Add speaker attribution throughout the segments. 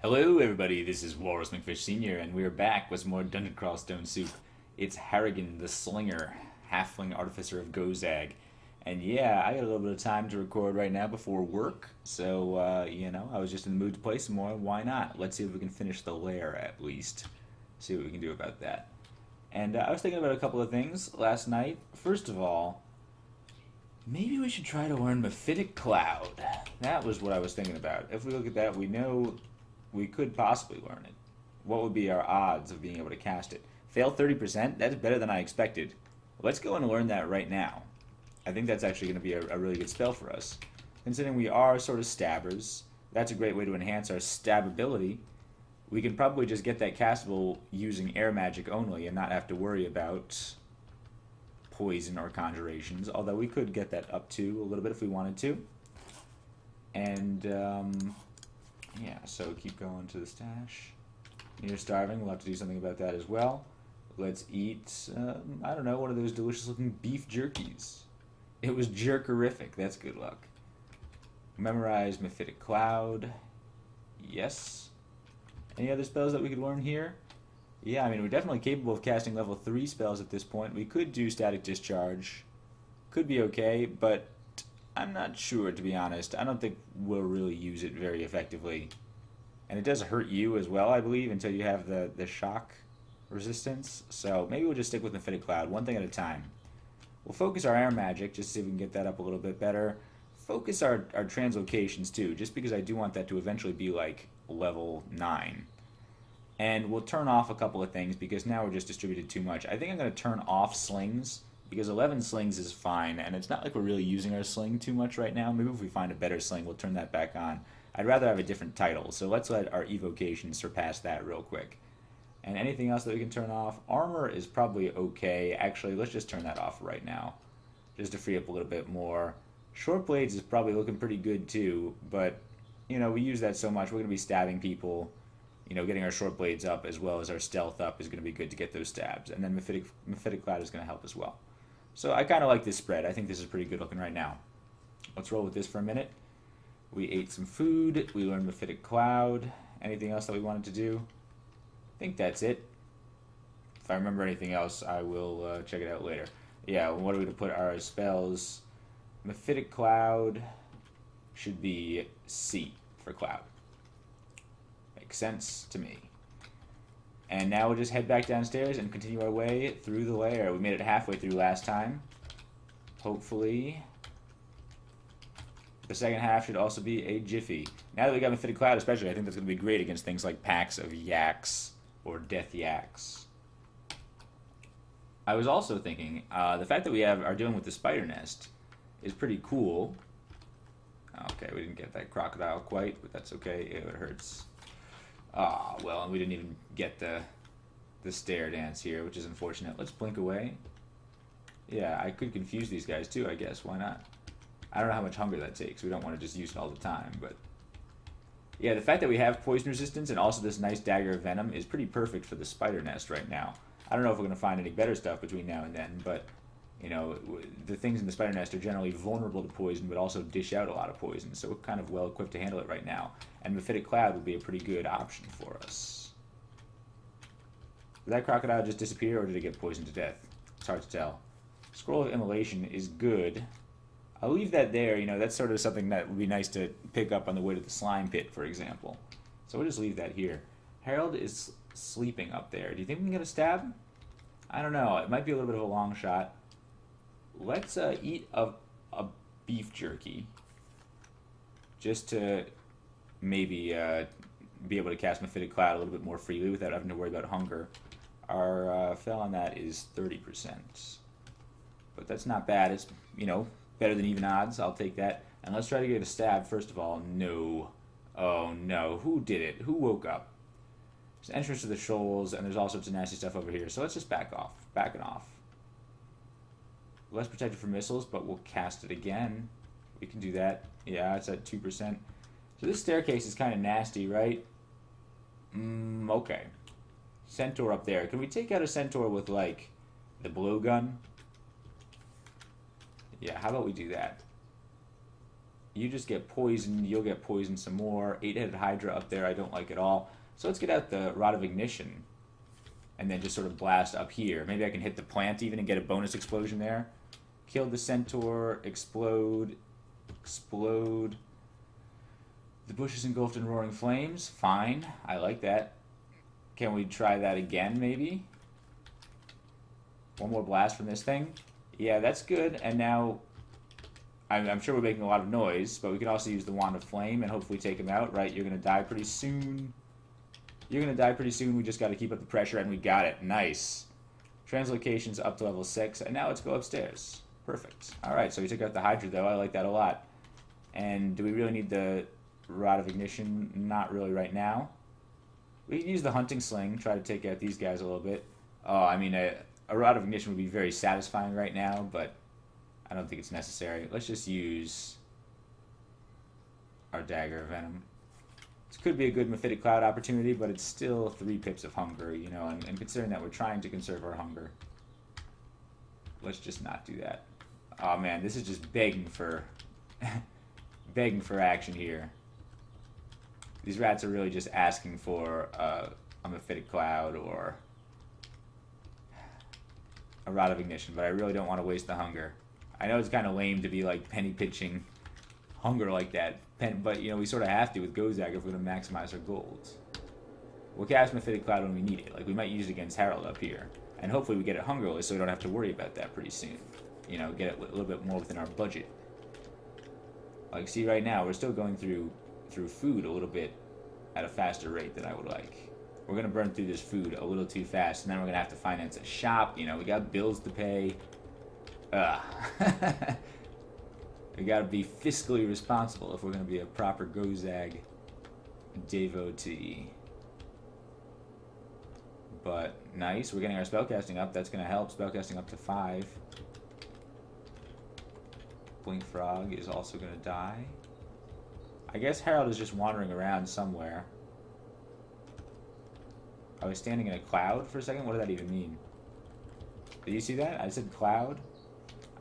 Speaker 1: Hello, everybody. This is Walrus McFish Sr., and we're back with some more Dungeon Crawl Stone Soup. It's Harrigan, the Slinger, halfling artificer of Gozag. And yeah, I got a little bit of time to record right now before work, so, I was just in the mood to play some more. Why not? Let's see if we can finish the lair at least. See what we can do about that. And I was thinking about a couple of things last night. First of all, maybe we should try to learn Mephitic Cloud. That was what I was thinking about. If we look at that, we know we could possibly learn it. What would be our odds of being able to cast it? Fail 30%? That's better than I expected. Let's go and learn that right now. I think that's actually going to be a really good spell for us. Considering we are sort of stabbers, that's a great way to enhance our stab ability. We can probably just get that castable using air magic only and not have to worry about poison or conjurations, although we could get that up to a little bit if we wanted to. And, yeah, so keep going to the stash. You're starving. We'll have to do something about that as well. Let's eat, I don't know, one of those delicious looking beef jerkies. It was jerkerific. That's good luck. Memorize Mephitic Cloud. Yes. Any other spells that we could learn here? Yeah, I mean, we're definitely capable of casting level 3 spells at this point. We could do Static Discharge. Could be okay, but I'm not sure, to be honest. I don't think we'll really use it very effectively. And it does hurt you as well, I believe, until you have the shock resistance. So maybe we'll just stick with Mephitic Cloud, one thing at a time. We'll focus our air magic, just to see if we can get that up a little bit better. Focus our translocations, too, just because I do want that to eventually be, like, level 9. And we'll turn off a couple of things, because now we're just distributed too much. I think I'm going to turn off slings, because 11 slings is fine, and it's not like we're really using our sling too much right now. Maybe if we find a better sling, we'll turn that back on. I'd rather have a different title, so let's let our evocation surpass that real quick. And anything else that we can turn off? Armor is probably okay. Actually, let's just turn that off right now, just to free up a little bit more. Short blades is probably looking pretty good too, but, we use that so much. We're going to be stabbing people. Getting our short blades up as well as our stealth up is going to be good to get those stabs. And then Mephitic Cloud is going to help as well. So I kind of like this spread. I think this is pretty good looking right now. Let's roll with this for a minute. We ate some food. We learned Mephitic Cloud. Anything else that we wanted to do? I think that's it. If I remember anything else, I will check it out later. Yeah, what are we going to put our spells? Mephitic Cloud should be C for Cloud. Makes sense to me. And now we'll just head back downstairs and continue our way through the lair. We made it halfway through last time. Hopefully the second half should also be a jiffy. Now that we got Mephitic Cloud especially, I think that's going to be great against things like packs of yaks or death yaks. I was also thinking, the fact that we are dealing with the spider nest is pretty cool. Okay, we didn't get that crocodile quite, but that's okay. It hurts. Ah, well, and we didn't even get the stare dance here, which is unfortunate. Let's blink away. Yeah, I could confuse these guys too, I guess. Why not? I don't know how much hunger that takes. We don't want to just use it all the time, but yeah, the fact that we have poison resistance and also this nice dagger of venom is pretty perfect for the spider nest right now. I don't know if we're going to find any better stuff between now and then, but the things in the spider nest are generally vulnerable to poison, but also dish out a lot of poison, so we're kind of well equipped to handle it right now. And Mephitic Cloud would be a pretty good option for us. Did that crocodile just disappear, or did it get poisoned to death? It's hard to tell. Scroll of Immolation is good. I'll leave that there. That's sort of something that would be nice to pick up on the way to the slime pit, for example. So we'll just leave that here. Harold is sleeping up there. Do you think we can get a stab? I don't know. It might be a little bit of a long shot. Let's eat a beef jerky, just to maybe be able to cast Mephitic Cloud a little bit more freely without having to worry about hunger. Our fail on that is 30%, but that's not bad. It's better than even odds. I'll take that. And let's try to get a stab first of all. No, oh no, who did it? Who woke up? There's an entrance to the shoals, and there's all sorts of nasty stuff over here. So let's just back off, back it off. Less protected from missiles, but we'll cast it again. We can do that. Yeah, it's at 2%. So this staircase is kind of nasty, right? Okay. Centaur up there. Can we take out a centaur with, like, the blowgun? Yeah, how about we do that? You just get poisoned. You'll get poisoned some more. 8-headed Hydra up there, I don't like at all. So let's get out the Rod of Ignition. And then just sort of blast up here. Maybe I can hit the plant even and get a bonus explosion there. Kill the Centaur. Explode. Explode. The bush is engulfed in roaring flames. Fine. I like that. Can we try that again, maybe? One more blast from this thing. Yeah, that's good. And now, I'm sure we're making a lot of noise, but we can also use the Wand of Flame and hopefully take him out, right? You're going to die pretty soon. You're going to die pretty soon. We just got to keep up the pressure, and we got it. Nice. Translocation's up to level 6, and now let's go upstairs. Perfect. All right, so we took out the Hydra, though. I like that a lot. And do we really need the Rod of Ignition? Not really right now. We can use the Hunting Sling, try to take out these guys a little bit. Oh, I mean, a Rod of Ignition would be very satisfying right now, but I don't think it's necessary. Let's just use our Dagger of Venom. This could be a good Mephitic Cloud opportunity, but it's still 3 pips of hunger, you know, and considering that we're trying to conserve our hunger, let's just not do that. Oh man, this is just begging for begging for action here. These rats are really just asking for a Mephitic Cloud or a Rod of Ignition, but I really don't want to waste the hunger. I know it's kind of lame to be like penny pitching hunger like that, but you know, we sort of have to with Gozag if we're going to maximize our gold. We'll cast Mephitic Cloud when we need it. Like, we might use it against Harold up here, and hopefully we get it hungerless so we don't have to worry about that pretty soon. You know, get it a little bit more within our budget. Like, see, right now we're still going through food a little bit at a faster rate than I would like. We're going to burn through this food a little too fast, and then we're going to have to finance a shop. You know, we got bills to pay. We got to be fiscally responsible if we're going to be a proper Gozag devotee. But nice, we're getting our spellcasting up. That's going to help. Spellcasting up to 5. Blink Frog is also going to die. I guess Harold is just wandering around somewhere. I was standing in a cloud for a second. What did that even mean? Did you see that? I said cloud.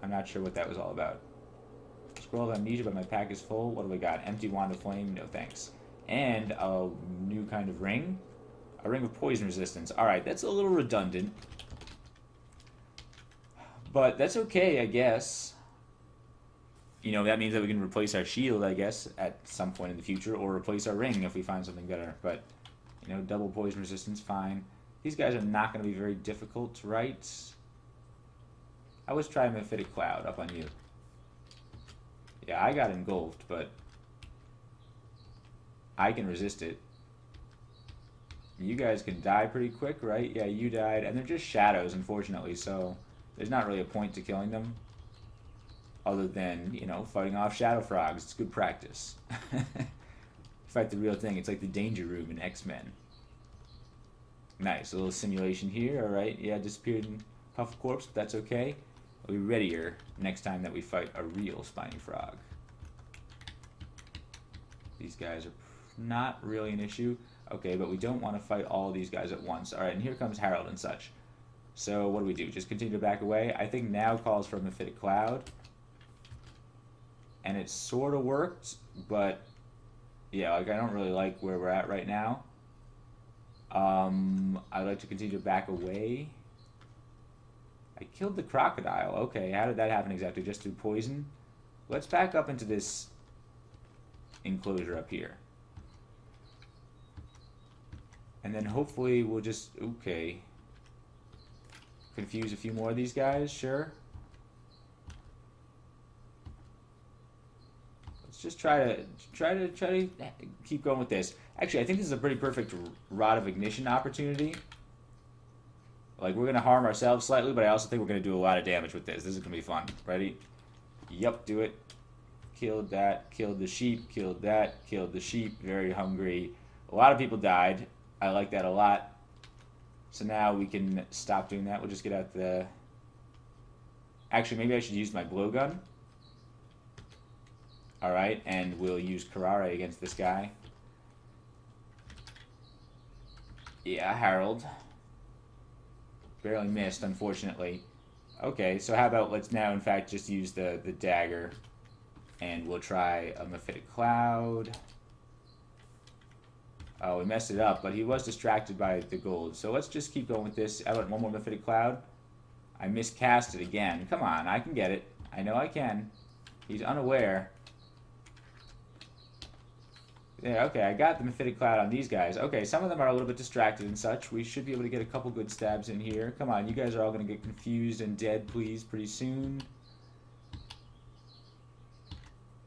Speaker 1: I'm not sure what that was all about. Scroll of Amnesia, but my pack is full. What do we got? Empty Wand of Flame? No thanks. And a new kind of ring. A ring of poison resistance. Alright, that's a little redundant. But that's okay, I guess. You know, that means that we can replace our shield, I guess, at some point in the future, or replace our ring if we find something better. But, you know, double poison resistance, fine. These guys are not going to be very difficult, right? I was trying Mephitic Cloud up on you. Yeah, I got engulfed, but I can resist it. You guys can die pretty quick, right? Yeah, you died. And they're just shadows, unfortunately, so there's not really a point to killing them. Other than, you know, fighting off shadow frogs. It's good practice. Fight the real thing. It's like the danger room in X-Men. Nice. A little simulation here. Alright. Yeah, disappeared in Puff Corpse, but that's okay. We'll be readier next time that we fight a real spiny frog. These guys are not really an issue. Okay, but we don't want to fight all these guys at once. Alright, and here comes Harold and such. So, what do? Just continue to back away? I think now calls for a Mephitic Cloud. And it sort of worked, but yeah, like I don't really like where we're at right now. I'd like to continue to back away. I killed the crocodile. Okay, how did that happen exactly? Just through poison? Let's back up into this enclosure up here. And then hopefully we'll just, okay, confuse a few more of these guys, sure. Let's just try to keep going with this. Actually, I think this is a pretty perfect Rod of Ignition opportunity. Like, we're going to harm ourselves slightly, but I also think we're going to do a lot of damage with this. This is going to be fun. Ready? Yep, do it. Killed that, killed the sheep, killed that, killed the sheep. Very hungry. A lot of people died. I like that a lot. So now we can stop doing that. We'll just get out the... Actually, maybe I should use my blowgun. Alright, and we'll use Karare against this guy. Yeah, Harold. Barely missed, unfortunately. Okay, so how about let's now, in fact, just use the dagger. And we'll try a mephitic cloud. Oh, we messed it up, but he was distracted by the gold. So let's just keep going with this. How about one more mephitic cloud? I miscast it again. Come on, I can get it. I know I can. He's unaware. Yeah, okay, I got the mephitic cloud on these guys. Okay, some of them are a little bit distracted and such. We should be able to get a couple good stabs in here. Come on, you guys are all going to get confused and dead, please, pretty soon.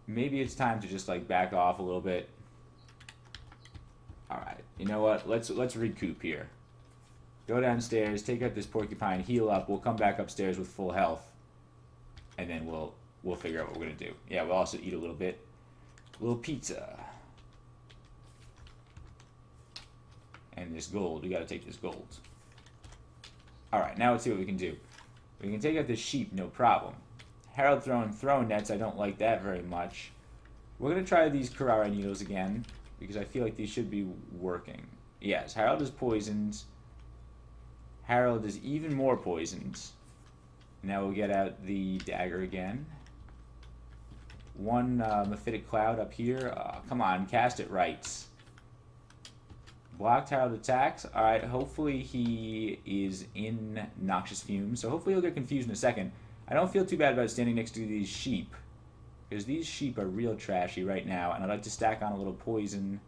Speaker 1: Maybe it's time to just, like, back off a little bit. Alright, you know what? Let's recoup here. Go downstairs, take out this porcupine, heal up. We'll come back upstairs with full health. And then we'll figure out what we're going to do. Yeah, we'll also eat a little bit. A little pizza. And this gold. We got to take this gold. Alright, now let's see what we can do. We can take out this sheep, no problem. Harold throwing nets, I don't like that very much. We're going to try these HaAr needles again, because I feel like these should be working. Yes, Harold is poisoned. Harold is even more poisoned. Now we'll get out the dagger again. One mephitic cloud up here. Come on, cast it right. Blocked Harold attacks. Alright, hopefully he is in noxious fumes. So hopefully he'll get confused in a second. I don't feel too bad about standing next to these sheep, because these sheep are real trashy right now, and I'd like to stack on a little poison.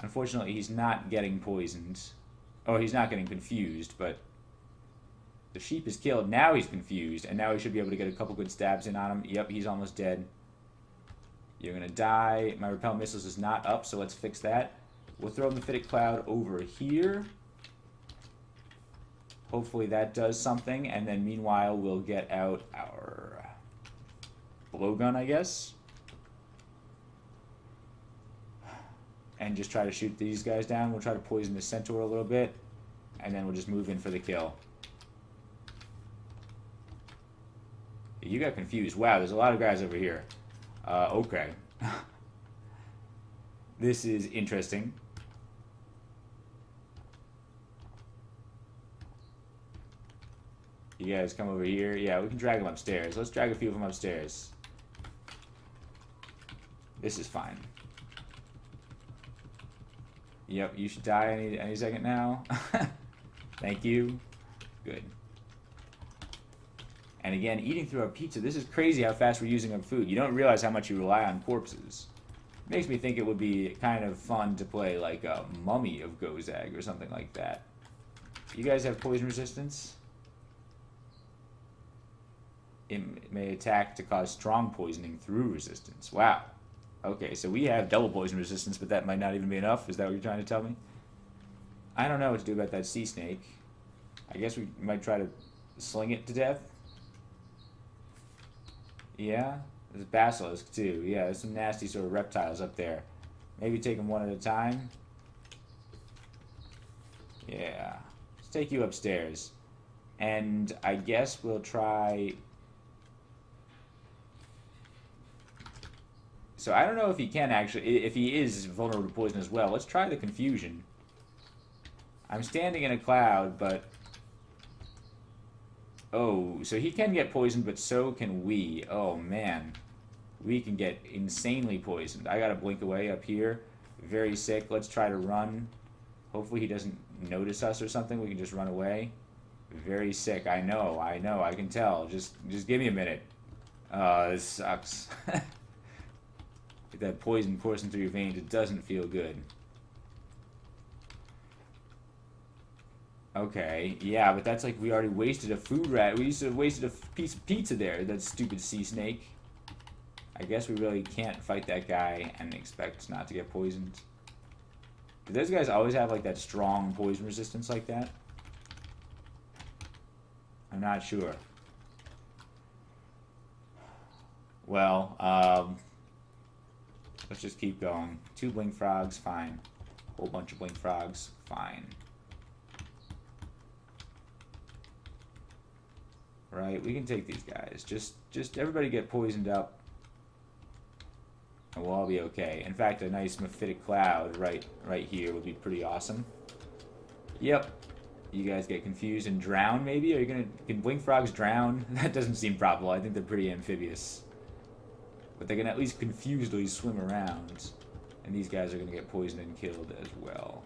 Speaker 1: Unfortunately, he's not getting poisoned. Oh, he's not getting confused, but the sheep is killed. Now he's confused, and now he should be able to get a couple good stabs in on him. Yep, he's almost dead. You're going to die. My repel missiles is not up, so let's fix that. We'll throw the mephitic cloud over here. Hopefully that does something, and then meanwhile we'll get out our blowgun, I guess. And just try to shoot these guys down. We'll try to poison the centaur a little bit, and then we'll just move in for the kill. You got confused. Wow, there's a lot of guys over here. Okay. This is interesting. You guys come over here. Yeah, we can drag them upstairs. Let's drag a few of them upstairs. This is fine. Yep, you should die any second now. Thank you. Good. And again, eating through our pizza. This is crazy how fast we're using up food. You don't realize how much you rely on corpses. Makes me think it would be kind of fun to play like a mummy of Gozag or something like that. You guys have poison resistance? It may attack to cause strong poisoning through resistance. Wow. Okay, so we have double poison resistance, but that might not even be enough. Is that what you're trying to tell me? I don't know what to do about that sea snake. I guess we might try to sling it to death. Yeah, there's a basilisk too. Yeah, there's some nasty sort of reptiles up there. Maybe take them one at a time. Yeah. Let's take you upstairs. And I guess we'll try... So I don't know if he can actually... If he is vulnerable to poison as well. Let's try the confusion. I'm standing in a cloud, but... Oh, so he can get poisoned, but so can we. Oh, man. We can get insanely poisoned. I gotta blink away up here. Very sick. Let's try to run. Hopefully he doesn't notice us or something. We can just run away. Very sick. I know. I can tell. Just give me a minute. This sucks. Get that poison coursing through your veins. It doesn't feel good. Okay, yeah, but that's like we already wasted a food rat. We used to have wasted a piece of pizza there, that stupid sea snake. I guess we really can't fight that guy and expect not to get poisoned. Do those guys always have like that strong poison resistance like that? I'm not sure. Well, let's just keep going. 2 blink frogs, fine. Whole bunch of blink frogs, fine. Right, we can take these guys. Just everybody get poisoned up, and we'll all be okay. In fact, a nice mephitic cloud right here would be pretty awesome. Yep. You guys get confused and drown, maybe? Are you gonna... Can blink frogs drown? That doesn't seem probable. I think they're pretty amphibious. But they can at least confusedly swim around. And these guys are going to get poisoned and killed as well.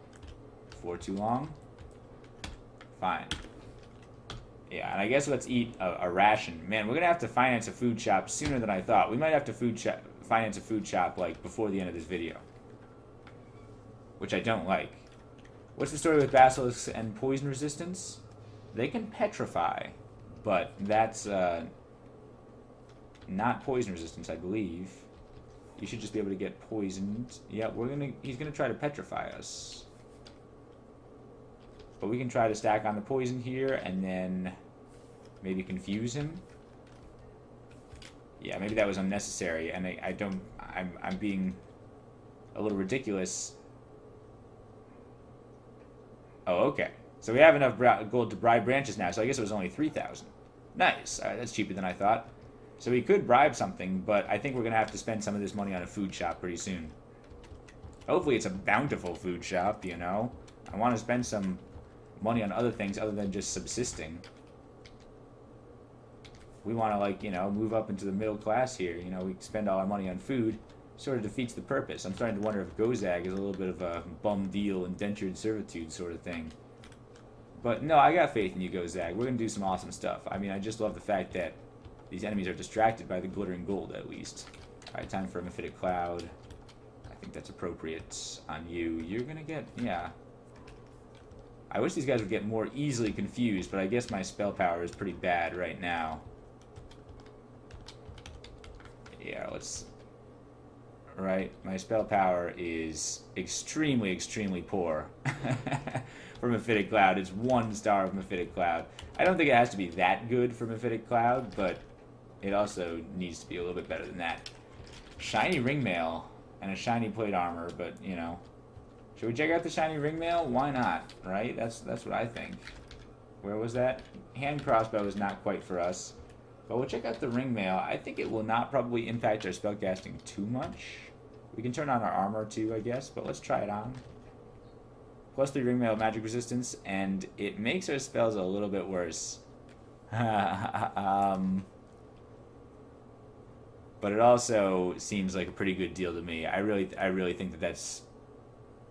Speaker 1: For too long? Fine. Yeah, and I guess let's eat a ration. Man, we're going to have to finance a food shop sooner than I thought. We might have to finance a food shop, like, before the end of this video. Which I don't like. What's the story with basilisks and poison resistance? They can petrify, but that's not poison resistance, I believe. You should just be able to get poisoned. Yeah, he's gonna try to petrify us. But we can try to stack on the poison here and then maybe confuse him. Yeah, maybe that was unnecessary, and I'm being a little ridiculous. Oh, okay. So we have enough gold to bribe branches now, so I guess it was only 3,000. Nice. All right, that's cheaper than I thought. So we could bribe something, but I think we're going to have to spend some of this money on a food shop pretty soon. Hopefully it's a bountiful food shop, you know. I want to spend some money on other things other than just subsisting. We want to, like, you know, move up into the middle class here. You know, we spend all our money on food. Sort of defeats the purpose. I'm starting to wonder if Gozag is a little bit of a bum deal, indentured servitude sort of thing. But no, I got faith in you, Gozag. We're going to do some awesome stuff. I mean, I just love the fact that these enemies are distracted by the glittering gold, at least. Alright, time for a Mephitic Cloud. I think that's appropriate on you. You're going to get, yeah. I wish these guys would get more easily confused, but I guess my spell power is pretty bad right now. Yeah, let's... Right, my spell power is extremely, extremely poor for Mephitic Cloud. It's 1 star of Mephitic Cloud. I don't think it has to be that good for Mephitic Cloud, but it also needs to be a little bit better than that. Shiny ringmail and a shiny plate armor, but, you know. Should we check out the shiny ringmail? Why not, right? That's what I think. Where was that? Hand crossbow is not quite for us. But we'll check out the ringmail. I think it will not probably impact our spellcasting too much. We can turn on our armor too, I guess, but let's try it on. +3 ringmail magic resistance, and it makes our spells a little bit worse. But it also seems like a pretty good deal to me. I really think that that's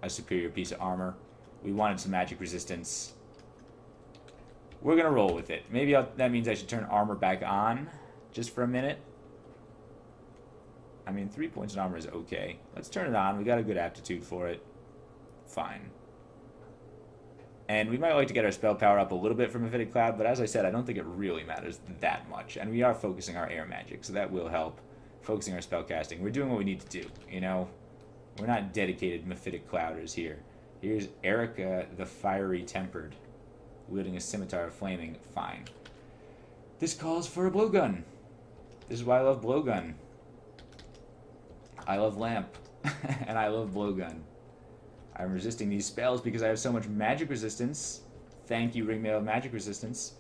Speaker 1: a superior piece of armor. We wanted some magic resistance. We're going to roll with it. Maybe that means I should turn armor back on just for a minute. I mean, 3 points in armor is okay. Let's turn it on. We got a good aptitude for it. Fine. And we might like to get our spell power up a little bit from Mephitic Cloud, but as I said, I don't think it really matters that much. And we are focusing our air magic, so that will help. Focusing our spell casting. We're doing what we need to do, you know? We're not dedicated Mephitic Clouders here. Here's Erica the Fiery Tempered, wielding a scimitar of flaming. Fine. This calls for a blowgun. This is why I love blowgun. I love lamp, and I love blowgun. I'm resisting these spells because I have so much magic resistance. Thank you, Ringmail of Magic Resistance.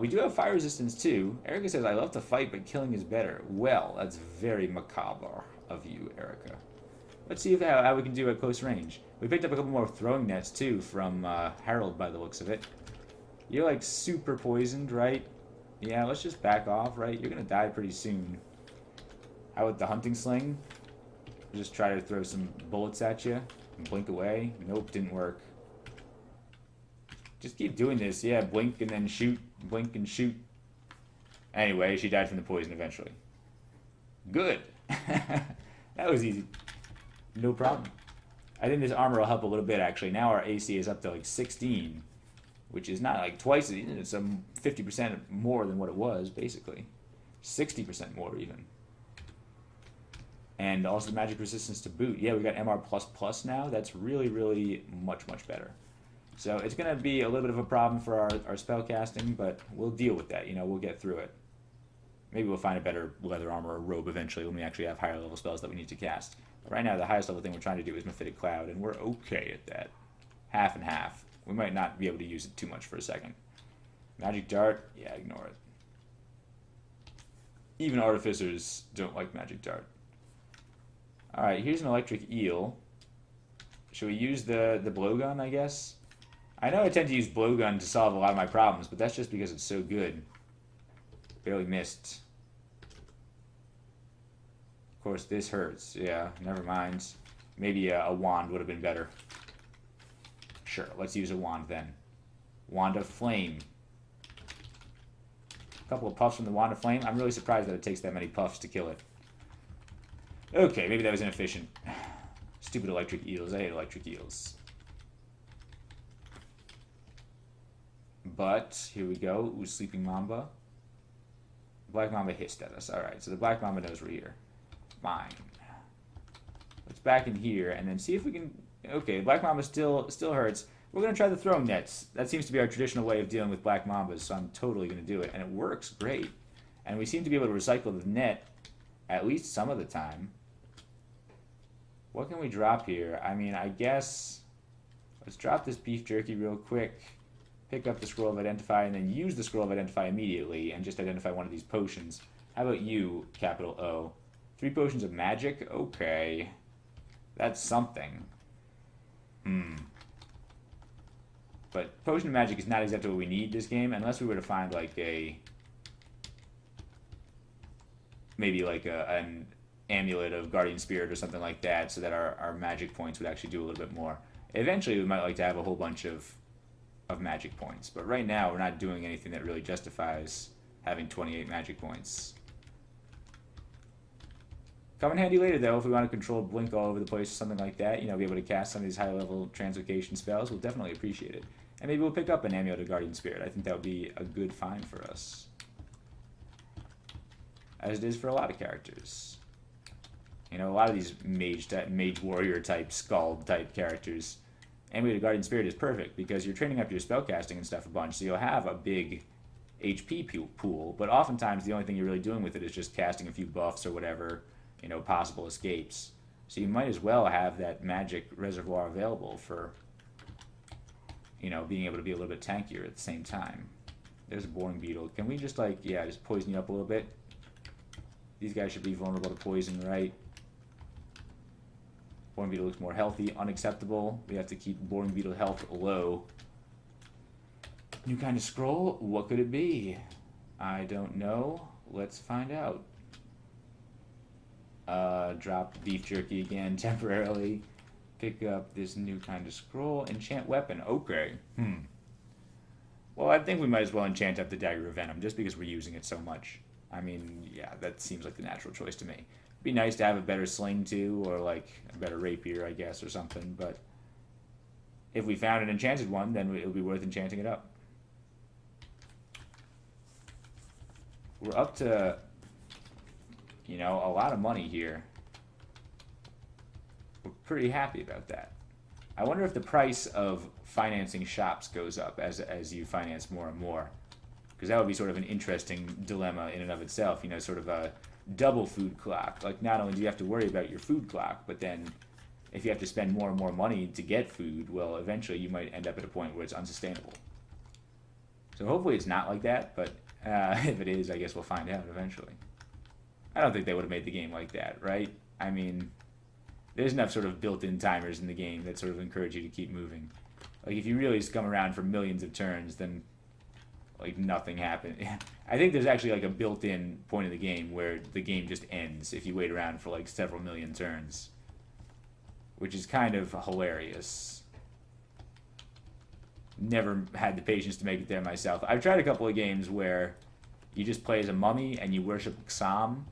Speaker 1: We do have fire resistance too. Erica says, I love to fight, but killing is better. Well, that's very macabre of you, Erica. Let's see how we can do at close range. We picked up a couple more throwing nets too from Harold by the looks of it. You're like super poisoned, right? Yeah, let's just back off, right? You're gonna die pretty soon. How about the hunting sling? Just try to throw some bullets at you and blink away. Nope, didn't work. Just keep doing this. Yeah, blink and then shoot. Blink and shoot. Anyway, she died from the poison eventually. Good. That was easy. No problem. I think this armor will help a little bit, actually. Now our AC is up to like 16, which is not like twice. It's 50% more than what it was, basically. 60% more, even. And also magic resistance to boot. Yeah, we got MR++ now. That's really, really much, much better. So it's going to be a little bit of a problem for our spell casting, but we'll deal with that. You know, we'll get through it. Maybe we'll find a better leather armor or robe eventually when we actually have higher level spells that we need to cast. But right now, the highest level thing we're trying to do is Mephitic Cloud, and we're okay at that. Half and half. We might not be able to use it too much for a second. Magic Dart? Yeah, ignore it. Even artificers don't like Magic Dart. Alright, here's an electric eel. Should we use the blowgun, I guess? I know I tend to use blowgun to solve a lot of my problems, but that's just because it's so good. Barely missed. Of course, this hurts. Yeah, never mind. Maybe a wand would have been better. Sure, let's use a wand then. Wand of Flame. A couple of puffs from the Wand of Flame. I'm really surprised that it takes that many puffs to kill it. Okay, maybe that was inefficient. Stupid electric eels. I hate electric eels. But, here we go. Ooh, Sleeping Mamba. Black Mamba hissed at us. Alright, so the Black Mamba knows we're here. Fine. Let's back in here and then see if we can... Okay, Black Mamba still hurts. We're going to try the throwing nets. That seems to be our traditional way of dealing with Black Mambas, so I'm totally going to do it. And it works great. And we seem to be able to recycle the net at least some of the time. What can we drop here? I mean, I guess... Let's drop this beef jerky real quick. Pick up the Scroll of Identify, and then use the Scroll of Identify immediately, and just identify one of these potions. How about you, capital O? 3 potions of magic? Okay. That's something. But potion of magic is not exactly what we need this game, unless we were to find, like, maybe, like, an amulet of Guardian Spirit or something like that, so that our magic points would actually do a little bit more. Eventually, we might like to have a whole bunch of magic points. But right now, we're not doing anything that really justifies having 28 magic points. Come in handy later, though, if we want to control Blink all over the place or something like that. You know, be able to cast some of these high-level translocation spells. We'll definitely appreciate it. And maybe we'll pick up an Amulet of Guardian Spirit. I think that would be a good find for us. As it is for a lot of characters. You know, a lot of these mage warrior type, Skald type characters, Amulet of Guardian Spirit is perfect because you're training up your spellcasting and stuff a bunch, so you'll have a big HP pool, but oftentimes the only thing you're really doing with it is just casting a few buffs or whatever, you know, possible escapes. So you might as well have that magic reservoir available for, you know, being able to be a little bit tankier at the same time. There's a boring beetle. Can we just, like, yeah, just poison you up a little bit? These guys should be vulnerable to poison, right? Boring beetle looks more healthy. Unacceptable. We have to keep boring beetle health low. New kind of scroll? What could it be? I don't know. Let's find out. Drop beef jerky again temporarily. Pick up this new kind of scroll. Enchant weapon. Okay. Well, I think we might as well enchant up the Dagger of Venom just because we're using it so much. I mean, yeah, that seems like the natural choice to me. It'd be nice to have a better sling too, or like a better rapier, I guess, or something, but if we found an enchanted one, then it would be worth enchanting it up. We're up to, you know, a lot of money here. We're pretty happy about that. I wonder if the price of financing shops goes up as you finance more and more. Because that would be sort of an interesting dilemma in and of itself, you know, sort of a double food clock. Like, not only do you have to worry about your food clock, but then if you have to spend more and more money to get food, well, eventually you might end up at a point where it's unsustainable. So hopefully it's not like that, but if it is, I guess we'll find out eventually. I don't think they would have made the game like that, right? I mean, there's enough sort of built-in timers in the game that sort of encourage you to keep moving. Like, if you really just come around for millions of turns, then like nothing happened. I think there's actually like a built-in point of the game where the game just ends if you wait around for like several million turns, which is kind of hilarious. Never had the patience to make it there myself. I've tried a couple of games where you just play as a mummy and you worship Xam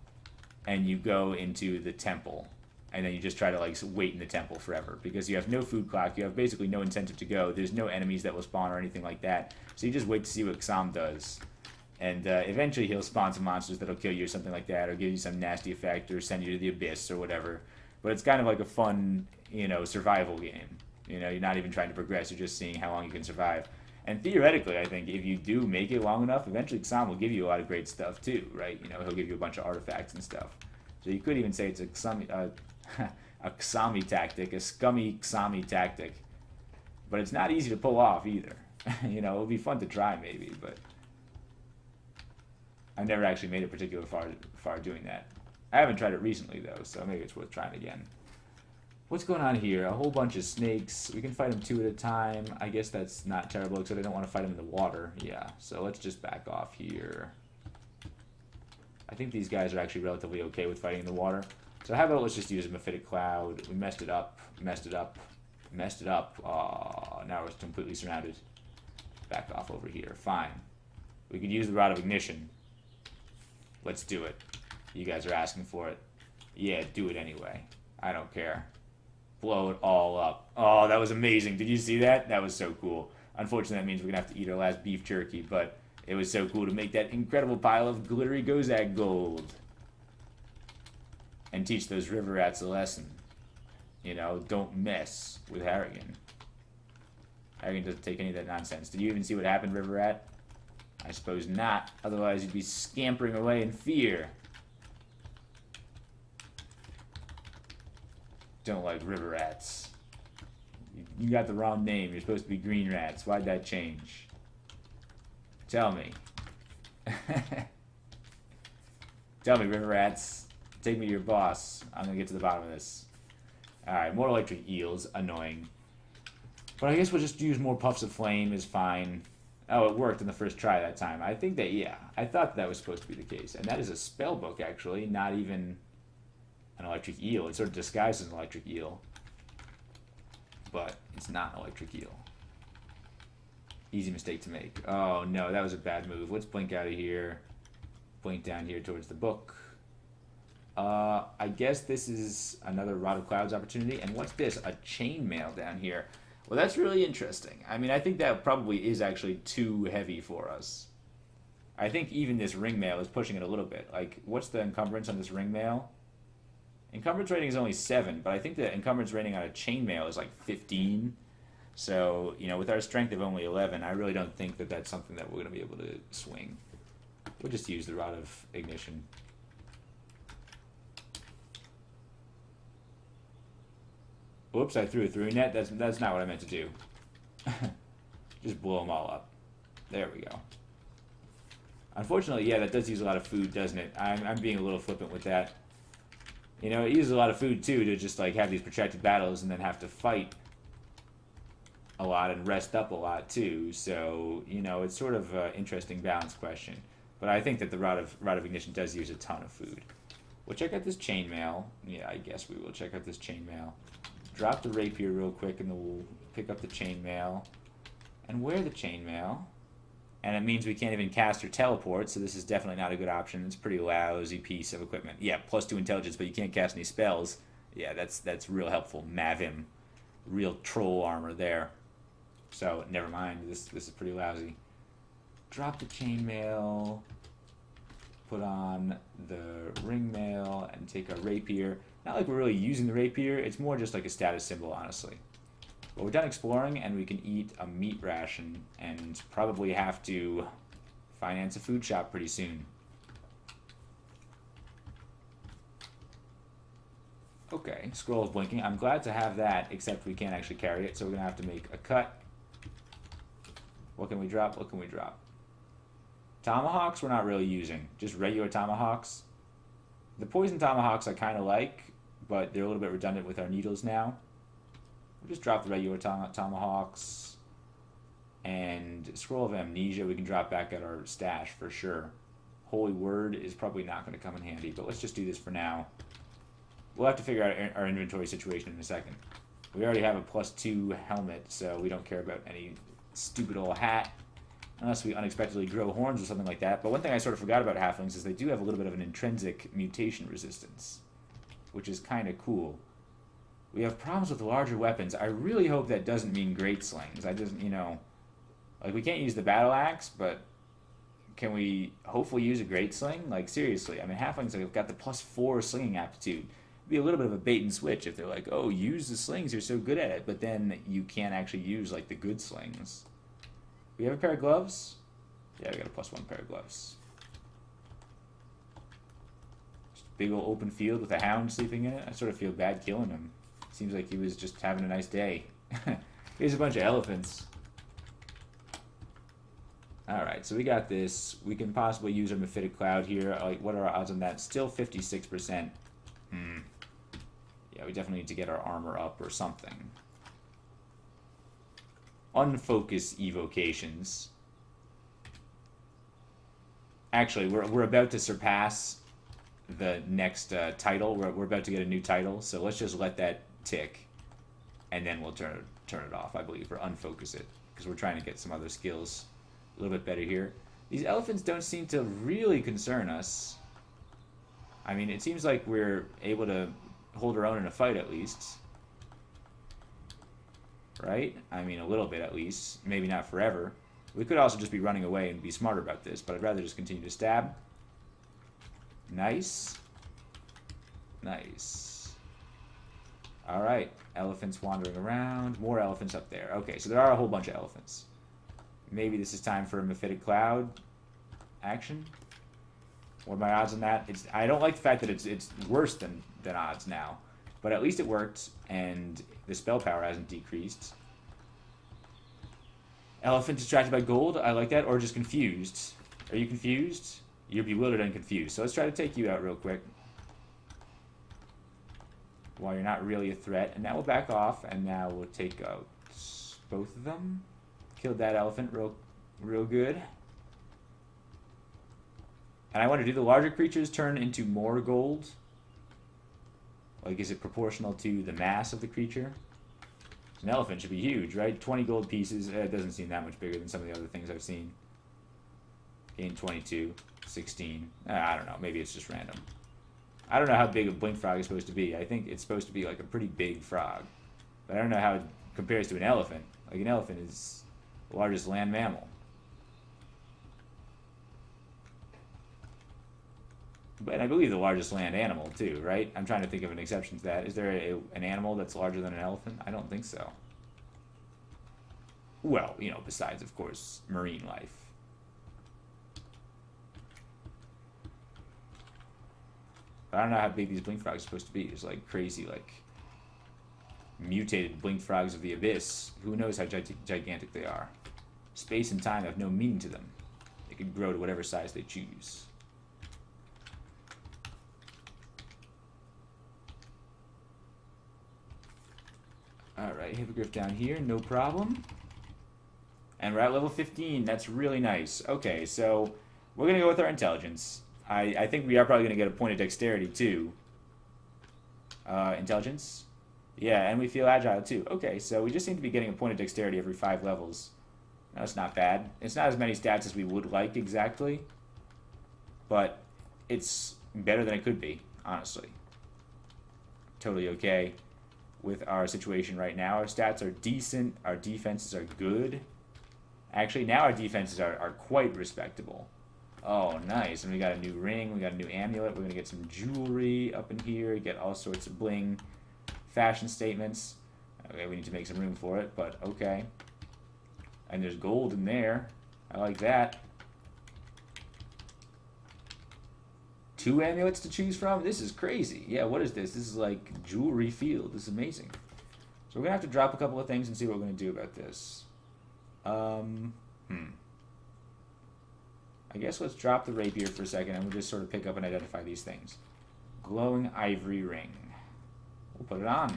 Speaker 1: and you go into the temple and then you just try to like wait in the temple forever because you have no food clock, you have basically no incentive to go, there's no enemies that will spawn or anything like that, so you just wait to see what Xam does, and eventually he'll spawn some monsters that'll kill you or something like that, or give you some nasty effect, or send you to the abyss or whatever. But it's kind of like a fun, you know, survival game. You know, you're not even trying to progress, you're just seeing how long you can survive. And theoretically, I think if you do make it long enough, eventually Xam will give you a lot of great stuff too, right? You know, he'll give you a bunch of artifacts and stuff. So you could even say it's a Xami tactic, a scummy Xami tactic. But it's not easy to pull off either. You know, it'll be fun to try maybe, but I've never actually made it particularly far doing that. I haven't tried it recently though, so maybe it's worth trying again. What's going on here? A whole bunch of snakes. We can fight them 2 at a time. I guess that's not terrible, except I don't want to fight them in the water. Yeah, so let's just back off here. I think these guys are actually relatively okay with fighting in the water. So how about let's just use a mephitic cloud. We messed it up, messed it up, messed it up. Oh, now we're completely surrounded. Back off over here. Fine. We could use the Rod of Ignition. Let's do it. You guys are asking for it. Yeah, do it anyway. I don't care. Blow it all up. Oh, that was amazing. Did you see that? That was so cool. Unfortunately, that means we're going to have to eat our last beef jerky, but it was so cool to make that incredible pile of glittery Gozag gold. And teach those river rats a lesson. You know, don't mess with Harrigan. Harrigan doesn't take any of that nonsense. Did you even see what happened, river rat? I suppose not. Otherwise, you'd be scampering away in fear. Don't like river rats. You got the wrong name. You're supposed to be green rats. Why'd that change? Tell me. Tell me, river rats. Take me to your boss. I'm gonna get to the bottom of this. Alright, more electric eels. Annoying. But I guess we'll just use more puffs of flame is fine. Oh, it worked in the first try that time. I think that, yeah. I thought that was supposed to be the case. And that is a spell book, actually. Not even an electric eel. It's sort of disguised as an electric eel. But it's not an electric eel. Easy mistake to make. Oh, no. That was a bad move. Let's blink out of here. Blink down here towards the book. I guess this is another Rod of Clouds opportunity. And what's this? A chainmail down here. Well, that's really interesting. I mean, I think that probably is actually too heavy for us. I think even this ring mail is pushing it a little bit. Like, what's the encumbrance on this ring mail? Encumbrance rating is only 7, but I think the encumbrance rating on a chainmail is like 15. So, you know, with our strength of only 11, I really don't think that that's something that we're going to be able to swing. We'll just use the Rod of Ignition. Whoops, I threw a throwing net. That's not what I meant to do. Just blow them all up. There we go. Unfortunately, yeah, that does use a lot of food, doesn't it? I'm being a little flippant with that. You know, it uses a lot of food, too, to just, like, have these protracted battles and then have to fight a lot and rest up a lot, too. So, you know, it's sort of an interesting balance question. But I think that the Rod of Ignition does use a ton of food. We'll check out this chainmail. Yeah, I guess we will check out this chainmail. Drop the rapier real quick, and then we'll pick up the chainmail and wear the chainmail. And it means we can't even cast or teleport, so this is definitely not a good option. It's a pretty lousy piece of equipment. Yeah, +2 intelligence, but you can't cast any spells. Yeah, that's real helpful. Mavim. Real troll armor there. So, never mind. This is pretty lousy. Drop the chainmail. Put on the ring mail and take our rapier. Not like we're really using the rapier. It's more just like a status symbol, honestly. But we're done exploring, and we can eat a meat ration and probably have to finance a food shop pretty soon. Okay, scroll is blinking. I'm glad to have that, except we can't actually carry it, so we're going to have to make a cut. What can we drop? What can we drop? Tomahawks we're not really using. Just regular tomahawks. The poison tomahawks I kind of like, but they're a little bit redundant with our needles now. We'll just drop the regular tomahawks. And Scroll of Amnesia we can drop back at our stash for sure. Holy Word is probably not going to come in handy, but let's just do this for now. We'll have to figure out our inventory situation in a second. We already have a +2 helmet, so we don't care about any stupid old hat. Unless we unexpectedly grow horns or something like that. But one thing I sort of forgot about halflings is they do have a little bit of an intrinsic mutation resistance, which is kind of cool. We have problems with larger weapons. I really hope that doesn't mean great slings. I just, you know, like we can't use the battle axe, but can we hopefully use a great sling? Like seriously, I mean halflings have got the +4 slinging aptitude. It'd be a little bit of a bait and switch if they're like, oh, use the slings, you're so good at it, but then you can't actually use like the good slings. We have a pair of gloves? Yeah, we got a +1 pair of gloves. Just a big old open field with a hound sleeping in it. I sort of feel bad killing him. Seems like he was just having a nice day. Here's a bunch of elephants. Alright, so we got this. We can possibly use our Mephitic Cloud here. Like, what are our odds on that? Still 56%. Yeah, we definitely need to get our armor up or something. Unfocus evocations. Actually, we're about to surpass the next title. We're about to get a new title, so let's just let that tick, and then we'll turn it off, I believe, or unfocus it, because we're trying to get some other skills a little bit better here. These elephants don't seem to really concern us. I mean, it seems like we're able to hold our own in a fight at least. Right? I mean, a little bit at least. Maybe not forever. We could also just be running away and be smarter about this, but I'd rather just continue to stab. Nice. Nice. Alright. Elephants wandering around. More elephants up there. Okay, so there are a whole bunch of elephants. Maybe this is time for a mephitic cloud action. What are my odds on that? I don't like the fact that it's worse than odds now. But at least it worked, and the spell power hasn't decreased. Elephant distracted by gold. I like that. Or just confused. Are you confused? You're bewildered and confused. So let's try to take you out real quick. While you're not really a threat. And now we'll back off, and now we'll take out both of them. Killed that elephant real good. And I wonder, do the larger creatures turn into more gold? Like, is it proportional to the mass of the creature? An elephant should be huge, right? 20 gold pieces. It doesn't seem that much bigger than some of the other things I've seen. Gain 22, 16. I don't know. Maybe it's just random. I don't know how big a blink frog is supposed to be. I think it's supposed to be like a pretty big frog. But I don't know how it compares to an elephant. Like, an elephant is the largest land mammal. But I believe the largest land animal, too, right? I'm trying to think of an exception to that. Is there an animal that's larger than an elephant? I don't think so. Well, you know, besides, of course, marine life. But I don't know how big these blink frogs are supposed to be. There's, like, crazy, like, mutated blink frogs of the abyss. Who knows how gigantic they are? Space and time have no meaning to them. They can grow to whatever size they choose. Alright, Hippogriff down here, no problem. And we're at level 15, that's really nice. Okay, so we're going to go with our intelligence. I think we are probably going to get a point of dexterity, too. Intelligence? Yeah, and we feel agile, too. Okay, so we just seem to be getting a point of dexterity every 5 levels. That's not bad. It's not as many stats as we would like, exactly. But it's better than it could be, honestly. Totally okay with our situation right now. Our stats are decent. Our defenses are good. Actually, now our defenses are quite respectable. Oh, nice. And we got a new ring. We got a new amulet. We're going to get some jewelry up in here. Get all sorts of bling. Fashion statements. Okay, we need to make some room for it, but okay. And there's gold in there. I like that. 2 amulets to choose from? This is crazy. Yeah, what is this? This is like jewelry field. This is amazing. So we're going to have to drop a couple of things and see what we're going to do about this. I guess let's drop the rapier for a second and we'll just sort of pick up and identify these things. Glowing ivory ring. We'll put it on.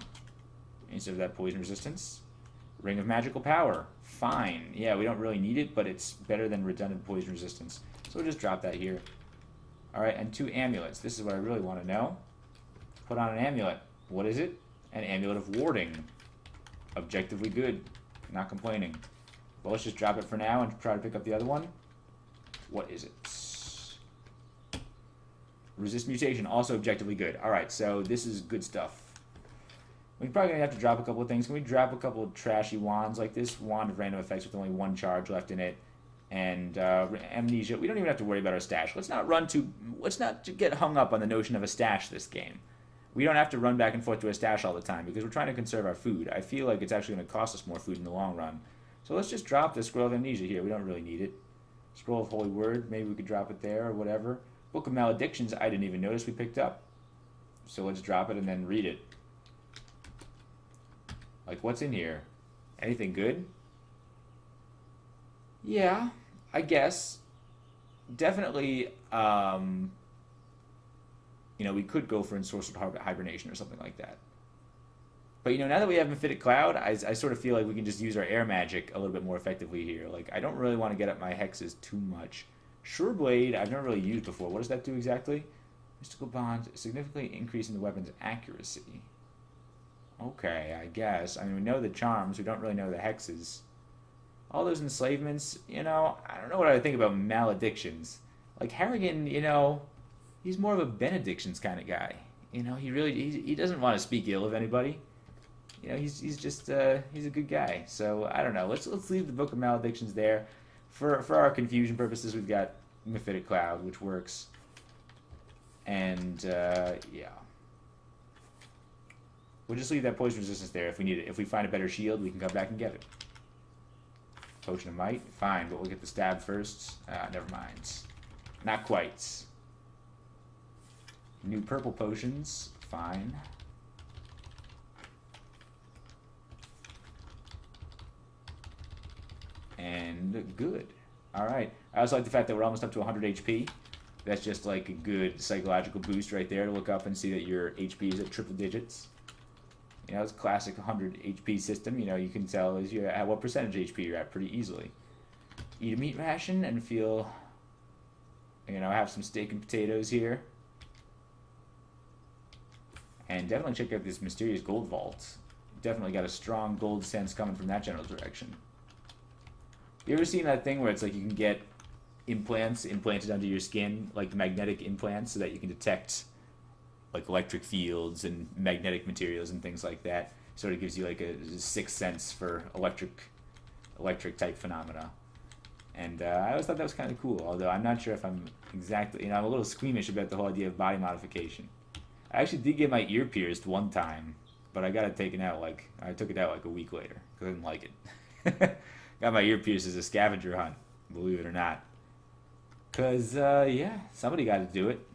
Speaker 1: Instead of that poison resistance. Ring of magical power. Fine. Yeah, we don't really need it, but it's better than redundant poison resistance. So we'll just drop that here. Alright, and 2 amulets. This is what I really want to know. Put on an amulet. What is it? An amulet of warding. Objectively good. Not complaining. Well, let's just drop it for now and try to pick up the other one. What is it? Resist mutation. Also objectively good. Alright, so this is good stuff. We're probably going to have to drop a couple of things. Can we drop a couple of trashy wands like this? Wand of random effects with only 1 charge left in it. And amnesia. We don't even have to worry about our stash. Let's not get hung up on the notion of a stash this game. We don't have to run back and forth to a stash all the time because we're trying to conserve our food. I feel like it's actually going to cost us more food in the long run. So let's just drop the Scroll of Amnesia here. We don't really need it. Scroll of Holy Word. Maybe we could drop it there or whatever. Book of Maledictions. I didn't even notice we picked up. So let's drop it and then read it. Like, what's in here? Anything good? Yeah, I guess. Definitely, we could go for Ensorcelled Hibernation or something like that. But, now that we have Mephitic Cloud, I sort of feel like we can just use our air magic a little bit more effectively here. Like, I don't really want to get up my hexes too much. Sure Blade, I've never really used before. What does that do exactly? Mystical bond, significantly increasing the weapon's accuracy. Okay, I guess. I mean, we know the charms. We don't really know the hexes. All those enslavements, you know, I don't know what I would think about maledictions. Like, Harrigan, you know, he's more of a benedictions kind of guy. You know, he doesn't want to speak ill of anybody. You know, he's just he's a good guy. So I don't know. Let's leave the Book of Maledictions there. For our confusion purposes, we've got Mephitic Cloud, which works. And yeah, we'll just leave that poison resistance there if we need it. If we find a better shield, we can come back and get it. Potion of Might, fine, but we'll get the stab first. Never mind. Not quite. New purple potions, fine. And good. Alright. I also like the fact that we're almost up to 100 HP. That's just like a good psychological boost right there to look up and see that your HP is at triple digits. You know, it's a classic 100 HP system. You know, you can tell is you're at what percentage HP you're at pretty easily. Eat a meat ration and feel, you know, have some steak and potatoes here. And definitely check out this mysterious gold vault. Definitely got a strong gold sense coming from that general direction. You ever seen that thing where it's like you can get implants implanted under your skin, like magnetic implants, so that you can detect like electric fields and magnetic materials and things like that? Sort of gives you like a sixth sense for electric type phenomena. And I always thought that was kind of cool, although I'm not sure if I'm exactly, you know, I'm a little squeamish about the whole idea of body modification. I actually did get my ear pierced one time, but I got it taken out I took it out like a week later because I didn't like it. Got my ear pierced as a scavenger hunt, believe it or not. Because, yeah, somebody got to do it.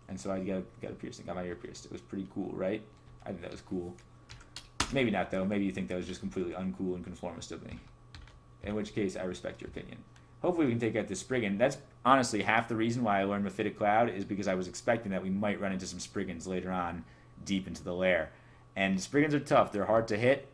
Speaker 1: And so I got a piercing, got my ear pierced. It was pretty cool, right? I think that was cool. Maybe not, though. Maybe you think that was just completely uncool and conformist of me. In which case, I respect your opinion. Hopefully we can take out this Spriggan. That's honestly half the reason why I learned Mephitic Cloud is because I was expecting that we might run into some Spriggans later on deep into the lair. And Spriggans are tough. They're hard to hit.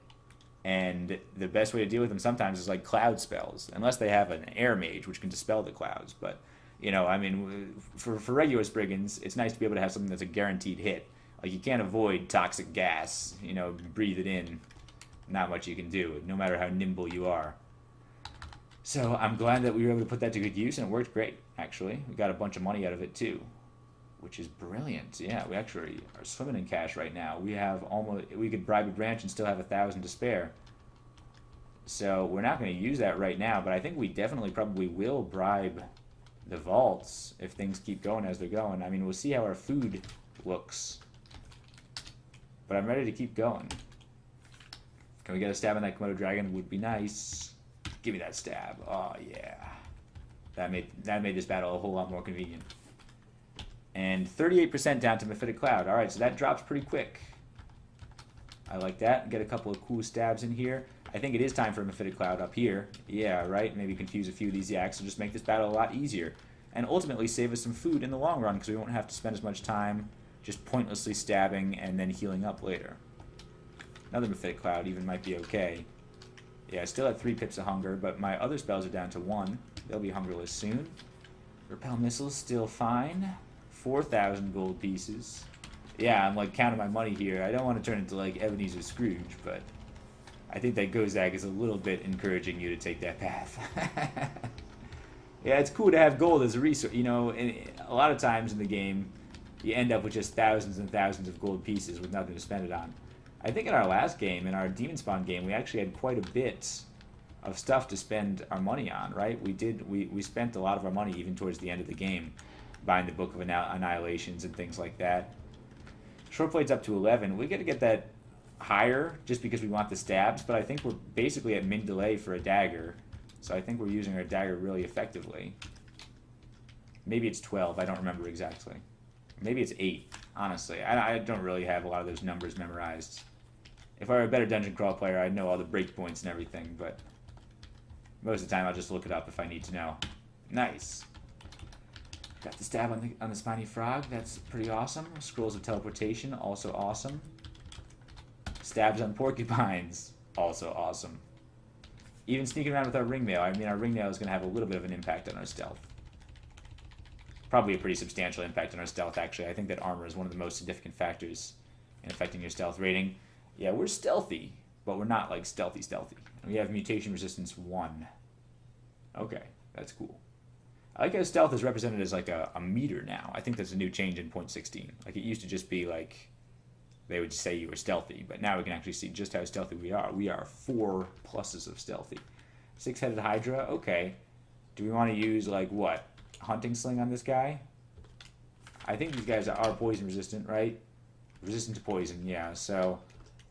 Speaker 1: And the best way to deal with them sometimes is like cloud spells. Unless they have an air mage, which can dispel the clouds. But, you know, I mean, for regular Spriggans, it's nice to be able to have something that's a guaranteed hit. Like, you can't avoid toxic gas. You know, breathe it in. Not much you can do, no matter how nimble you are. So I'm glad that we were able to put that to good use, and it worked great, actually. We got a bunch of money out of it, too, which is brilliant. Yeah, we actually are swimming in cash right now. We could bribe a branch and still have 1,000 to spare. So we're not going to use that right now, but I think we definitely probably will bribe the vaults if things keep going as they're going. I mean, we'll see how our food looks. But I'm ready to keep going. Can we get a stab on that Komodo dragon? Would be nice. Give me that stab. Oh, yeah. That made this battle a whole lot more convenient. And 38% down to Mephitic Cloud. Alright, so that drops pretty quick. I like that. Get a couple of cool stabs in here. I think it is time for a Mephitic Cloud up here. Yeah, right? Maybe confuse a few of these yaks and just make this battle a lot easier. And ultimately save us some food in the long run because we won't have to spend as much time just pointlessly stabbing and then healing up later. Another Mephitic Cloud even might be okay. Yeah, I still have 3 pips of hunger, but my other spells are down to 1. They'll be hungerless soon. Repel missiles, still fine. 4,000 gold pieces. Yeah, I'm like counting my money here. I don't want to turn into like Ebenezer Scrooge, but I think that Gozag is a little bit encouraging you to take that path. Yeah, it's cool to have gold as a resource. You know, a lot of times in the game, you end up with just thousands and thousands of gold pieces with nothing to spend it on. I think in our last game, in our Demon Spawn game, we actually had quite a bit of stuff to spend our money on, right? We spent a lot of our money even towards the end of the game, buying the Book of Annihilations and things like that. Short Blade's up to 11. We got to get that higher just because we want the stabs, but I think we're basically at min delay for a dagger, so I think we're using our dagger really effectively. Maybe it's 12, I don't remember exactly. Maybe it's 8, honestly. I don't really have a lot of those numbers memorized. If I were a better dungeon crawl player, I'd know all the breakpoints and everything, but most of the time I'll just look it up if I need to know. Nice. Got the stab on the spiny frog. That's pretty awesome. Scrolls of teleportation, also awesome. Stabs on porcupines, also awesome. Even sneaking around with our ringmail. I mean, our ringmail is going to have a little bit of an impact on our stealth. Probably a pretty substantial impact on our stealth, actually. I think that armor is one of the most significant factors in affecting your stealth rating. Yeah, we're stealthy, but we're not, like, stealthy. We have mutation resistance 1. Okay, that's cool. I like how stealth is represented as, like, a meter now. I think that's a new change in 0.16. Like, it used to just be, like, they would say you were stealthy, but now we can actually see just how stealthy we are. We are 4 pluses of stealthy. 6-headed Hydra, okay. Do we want to use, like, what? Hunting sling on this guy? I think these guys are poison resistant, right? Resistant to poison, yeah. So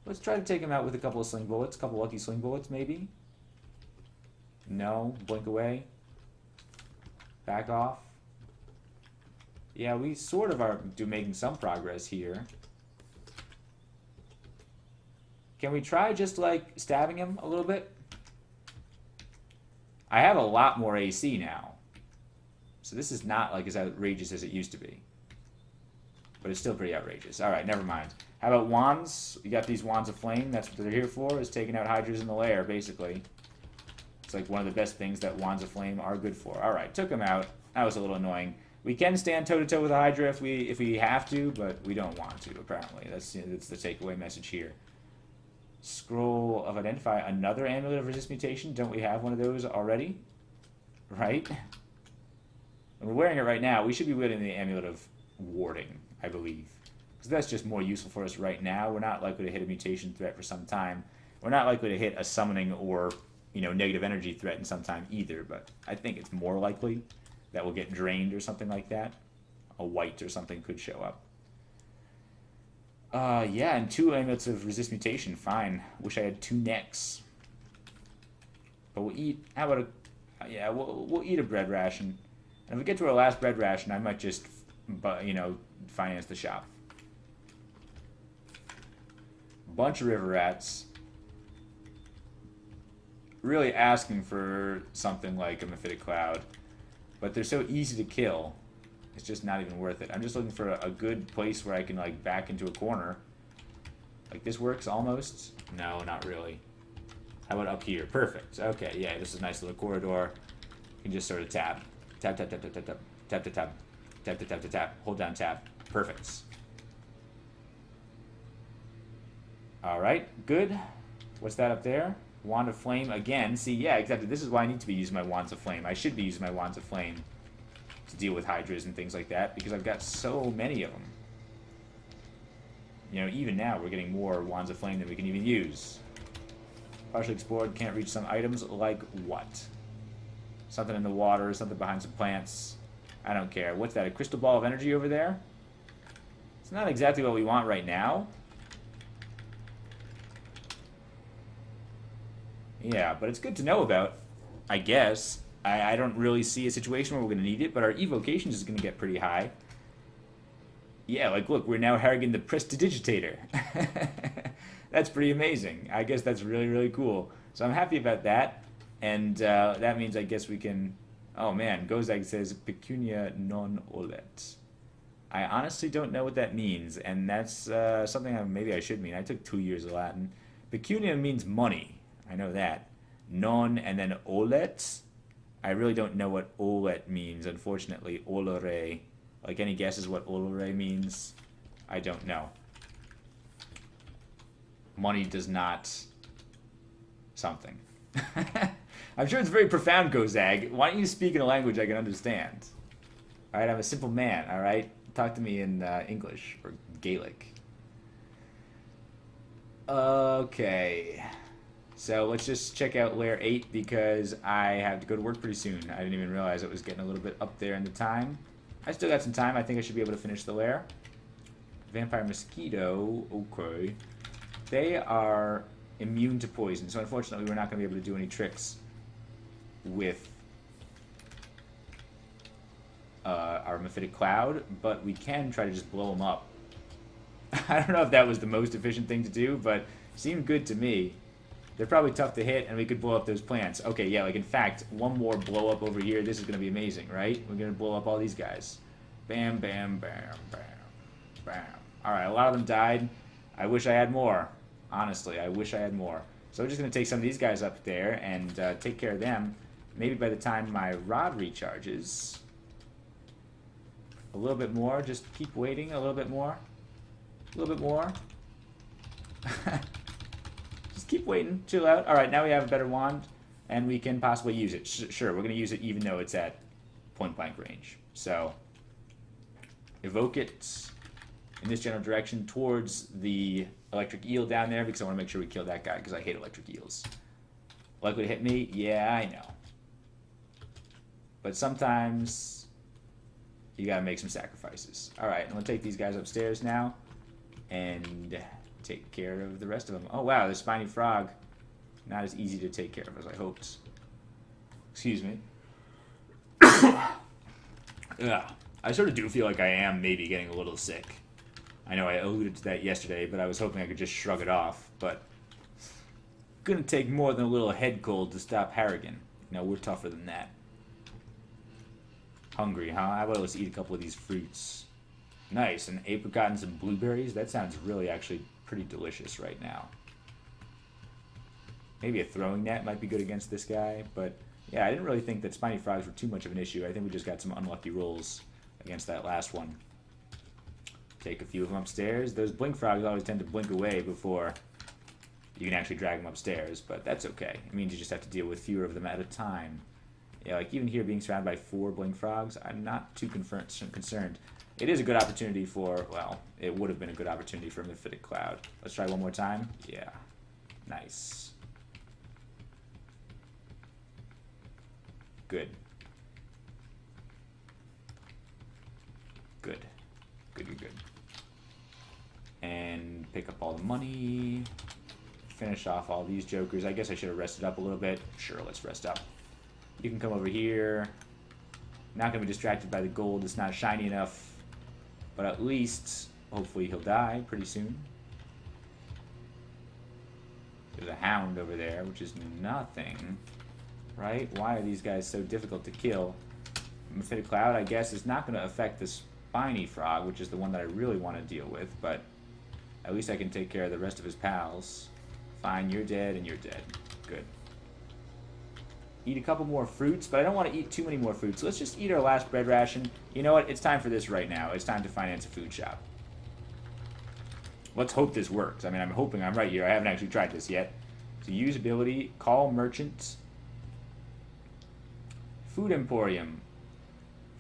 Speaker 1: let's try to take him out with a couple of sling bullets, a couple lucky sling bullets, maybe. No, blink away. Back off. Yeah, we sort of are making some progress here. Can we try just like stabbing him a little bit? I have a lot more AC now. So this is not like as outrageous as it used to be. But it's still pretty outrageous. Alright, never mind. How about wands? We got these wands of flame. That's what they're here for, is taking out hydras in the lair, basically. It's like one of the best things that wands of flame are good for. Alright, took him out. That was a little annoying. We can stand toe-to-toe with a hydra if we have to, but we don't want to, apparently. That's the takeaway message here. Scroll of Identify. Another amulet of resist mutation. Don't we have one of those already? Right? And we're wearing it right now. We should be wearing the amulet of warding, I believe. Because that's just more useful for us right now. We're not likely to hit a mutation threat for some time. We're not likely to hit a summoning or, you know, negative energy threat in some time either. But I think it's more likely that we'll get drained or something like that. A white or something could show up. Yeah, and 2 amulets of resist mutation. Fine. Wish I had 2 necks. But we'll eat. How about a? Yeah, we'll eat a bread ration. And if we get to our last bread ration, I might just, you know, finance the shop. Bunch of river rats. Really asking for something like a mephitic cloud, but they're so easy to kill. It's just not even worth it. I'm just looking for a good place where I can, like, back into a corner. Like, this works almost? No, not really. How about up here? Perfect. Okay, yeah, this is a nice little corridor. You can just sort of tap. Tap, tap, tap, tap, tap, tap. Tap, tap, tap. Tap, tap, tap, tap, tap. Hold down tab. Perfect. Alright, good. What's that up there? Wand of Flame again. See, yeah, exactly. This is why I need to be using my Wands of Flame. I should be using my Wands of Flame to deal with hydras and things like that, because I've got so many of them. You know, even now we're getting more Wands of Flame than we can even use. Partially explored, can't reach some items. Like what? Something in the water, something behind some plants. I don't care. What's that, a crystal ball of energy over there? It's not exactly what we want right now. Yeah, but it's good to know about, I guess. I don't really see a situation where we're going to need it, but our evocation is going to get pretty high. Yeah, like, look, we're now Harrigan the Prestidigitator. That's pretty amazing. I guess that's really, really cool. So I'm happy about that. And that means I guess we can... Oh, man, Gozag says, pecunia non olet. I honestly don't know what that means, and that's something maybe I should mean. I took 2 years of Latin. Pecunia means money. I know that. Non and then olet. I really don't know what olet means, unfortunately. Olore. Like, any guesses what olore means? I don't know. Money does not... something. I'm sure it's very profound, Gozag. Why don't you speak in a language I can understand? Alright, I'm a simple man, alright? Talk to me in English, or Gaelic. Okay. So let's just check out Layer 8 because I have to go to work pretty soon. I didn't even realize it was getting a little bit up there in the time. I still got some time. I think I should be able to finish the lair. Vampire Mosquito, okay. They are immune to poison, so unfortunately we're not going to be able to do any tricks with our Mephitic Cloud, but we can try to just blow them up. I don't know if that was the most efficient thing to do, but it seemed good to me. They're probably tough to hit, and we could blow up those plants. Okay, yeah, like in fact, one more blow up over here. This is going to be amazing, right? We're going to blow up all these guys. Bam, bam, bam, bam, bam. Alright, a lot of them died. I wish I had more. Honestly, I wish I had more. So I'm just going to take some of these guys up there and take care of them. Maybe by the time my rod recharges, A little bit more. Just keep waiting. A little bit more. A little bit more. Just keep waiting. Chill out. All right, now we have a better wand, and we can possibly use it. Sure, we're going to use it even though it's at point-blank range. So, evoke it in this general direction towards the electric eel down there because I want to make sure we kill that guy because I hate electric eels. Likely to hit me? Yeah, I know. But sometimes you gotta make some sacrifices. Alright, I'm gonna take these guys upstairs now and take care of the rest of them. Oh wow, the spiny frog. Not as easy to take care of as I hoped. Excuse me. Yeah, I sort of do feel like I am maybe getting a little sick. I know I alluded to that yesterday, but I was hoping I could just shrug it off. But gonna take more than a little head cold to stop Harrigan. No, we're tougher than that. Hungry, huh? How about let's eat a couple of these fruits. Nice, an apricot and some blueberries. That sounds really actually pretty delicious right now. Maybe a throwing net might be good against this guy, but yeah, I didn't really think that spiny frogs were too much of an issue. I think we just got some unlucky rolls against that last one. Take a few of them upstairs. Those blink frogs always tend to blink away before you can actually drag them upstairs, but that's okay. It means you just have to deal with fewer of them at a time. Yeah, like even here being surrounded by 4 blink frogs, I'm not too concerned. It is a good opportunity for, well, it would have been a good opportunity for a mephitic cloud. Let's try one more time. Yeah. Nice. Good. Good. Good, good, good. And pick up all the money. Finish off all these jokers. I guess I should have rested up a little bit. Sure, let's rest up. You can come over here. Not going to be distracted by the gold. It's not shiny enough. But at least, hopefully he'll die pretty soon. There's a hound over there, which is nothing. Right? Why are these guys so difficult to kill? Mephitic Cloud, I guess, is not going to affect the spiny frog, which is the one that I really want to deal with. But at least I can take care of the rest of his pals. Fine, you're dead and you're dead. Good. Eat a couple more fruits, but I don't want to eat too many more fruits. Let's just eat our last bread ration. You know what? It's time for this right now. It's time to finance a food shop. Let's hope this works. I mean, I'm hoping I'm right here. I haven't actually tried this yet. So use ability, call merchant, food emporium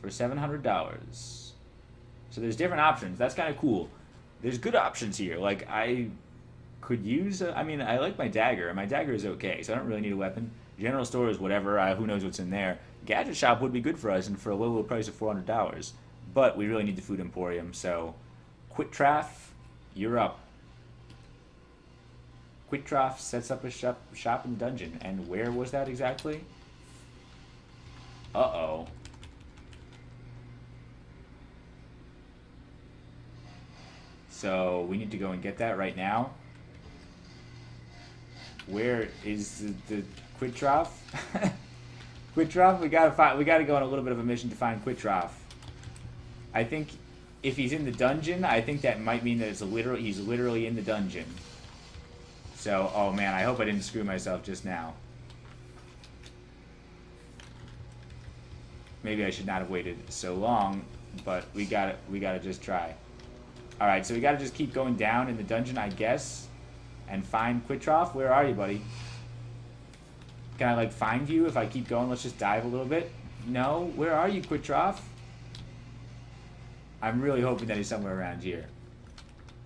Speaker 1: for $700. So there's different options. That's kind of cool. There's good options here. Like, I could use, I mean, I like my dagger, and my dagger is okay, so I don't really need a weapon. General store is whatever, who knows what's in there. Gadget shop would be good for us, and for a low price of $400. But we really need the food emporium, so Quitraff, you're up. Quitraff sets up a shop in the dungeon, and where was that exactly? Uh-oh. So we need to go and get that right now. Where is the Quitraff? Quitraff, we gotta go on a little bit of a mission to find Quitraff. I think if he's in the dungeon, I think that might mean that he's literally in the dungeon. So, oh man, I hope I didn't screw myself just now. Maybe I should not have waited so long, but we gotta just try. All right, so we gotta just keep going down in the dungeon, I guess, and find Quitraff. Where are you, buddy? Can I, like, find you if I keep going? Let's just dive a little bit. No? Where are you, Quitraff? I'm really hoping that he's somewhere around here.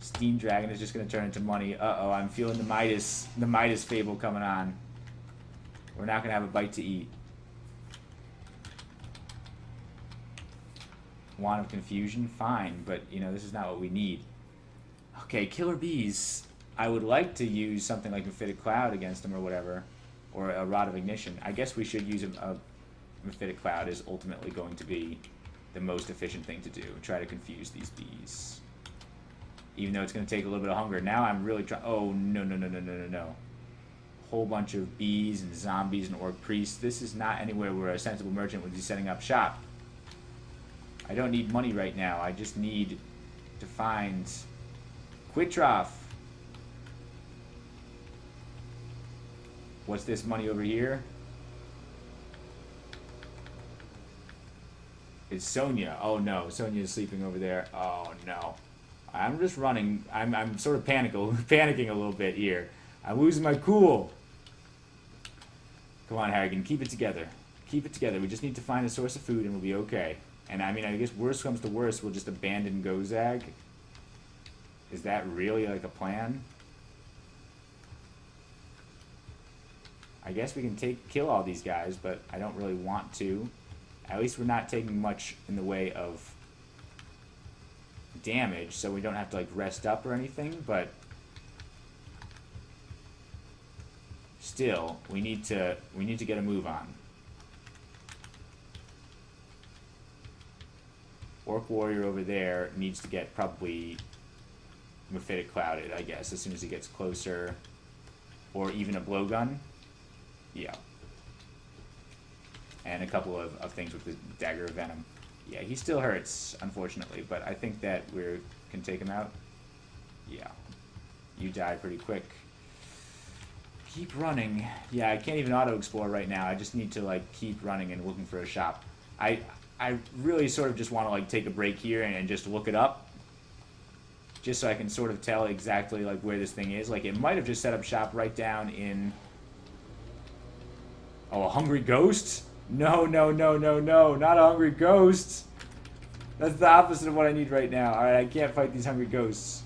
Speaker 1: Steam Dragon is just going to turn into money. Uh-oh, I'm feeling the Midas fable coming on. We're not going to have a bite to eat. Wand of Confusion? Fine, but, you know, this is not what we need. Okay, Killer Bees. I would like to use something like Mephitic Cloud against them or whatever. Or a Rod of Ignition. I guess we should use a Mephitic Cloud is ultimately going to be the most efficient thing to do. Try to confuse these bees. Even though it's going to take a little bit of hunger. Now I'm really trying... Oh, no. Whole bunch of bees and zombies and orc priests. This is not anywhere where a sensible merchant would be setting up shop. I don't need money right now. I just need to find Quitraff. What's this money over here? It's Sonya. Oh no, Sonya's sleeping over there. Oh no. I'm just running. I'm sort of panicking a little bit here. I'm losing my cool. Come on, Harrigan, keep it together. Keep it together. We just need to find a source of food and we'll be okay. And I mean, I guess worst comes to worst, we'll just abandon Gozag. Is that really like a plan? I guess we can kill all these guys, but I don't really want to. At least we're not taking much in the way of damage, so we don't have to like rest up or anything, but still, we need to get a move on. Orc Warrior over there needs to get probably Mephitic Clouded, I guess, as soon as he gets closer. Or even a blowgun. Yeah. And a couple of things with the Dagger of Venom. Yeah, he still hurts, unfortunately, but I think that we can take him out. Yeah. You die pretty quick. Keep running. Yeah, I can't even auto-explore right now. I just need to, like, keep running and looking for a shop. I really sort of just want to, like, take a break here and just look it up. Just so I can sort of tell exactly, like, where this thing is. Like, it might have just set up shop right down in... Oh, a Hungry Ghost? No, no, no, no, no. Not a Hungry Ghost. That's the opposite of what I need right now. Alright, I can't fight these Hungry Ghosts.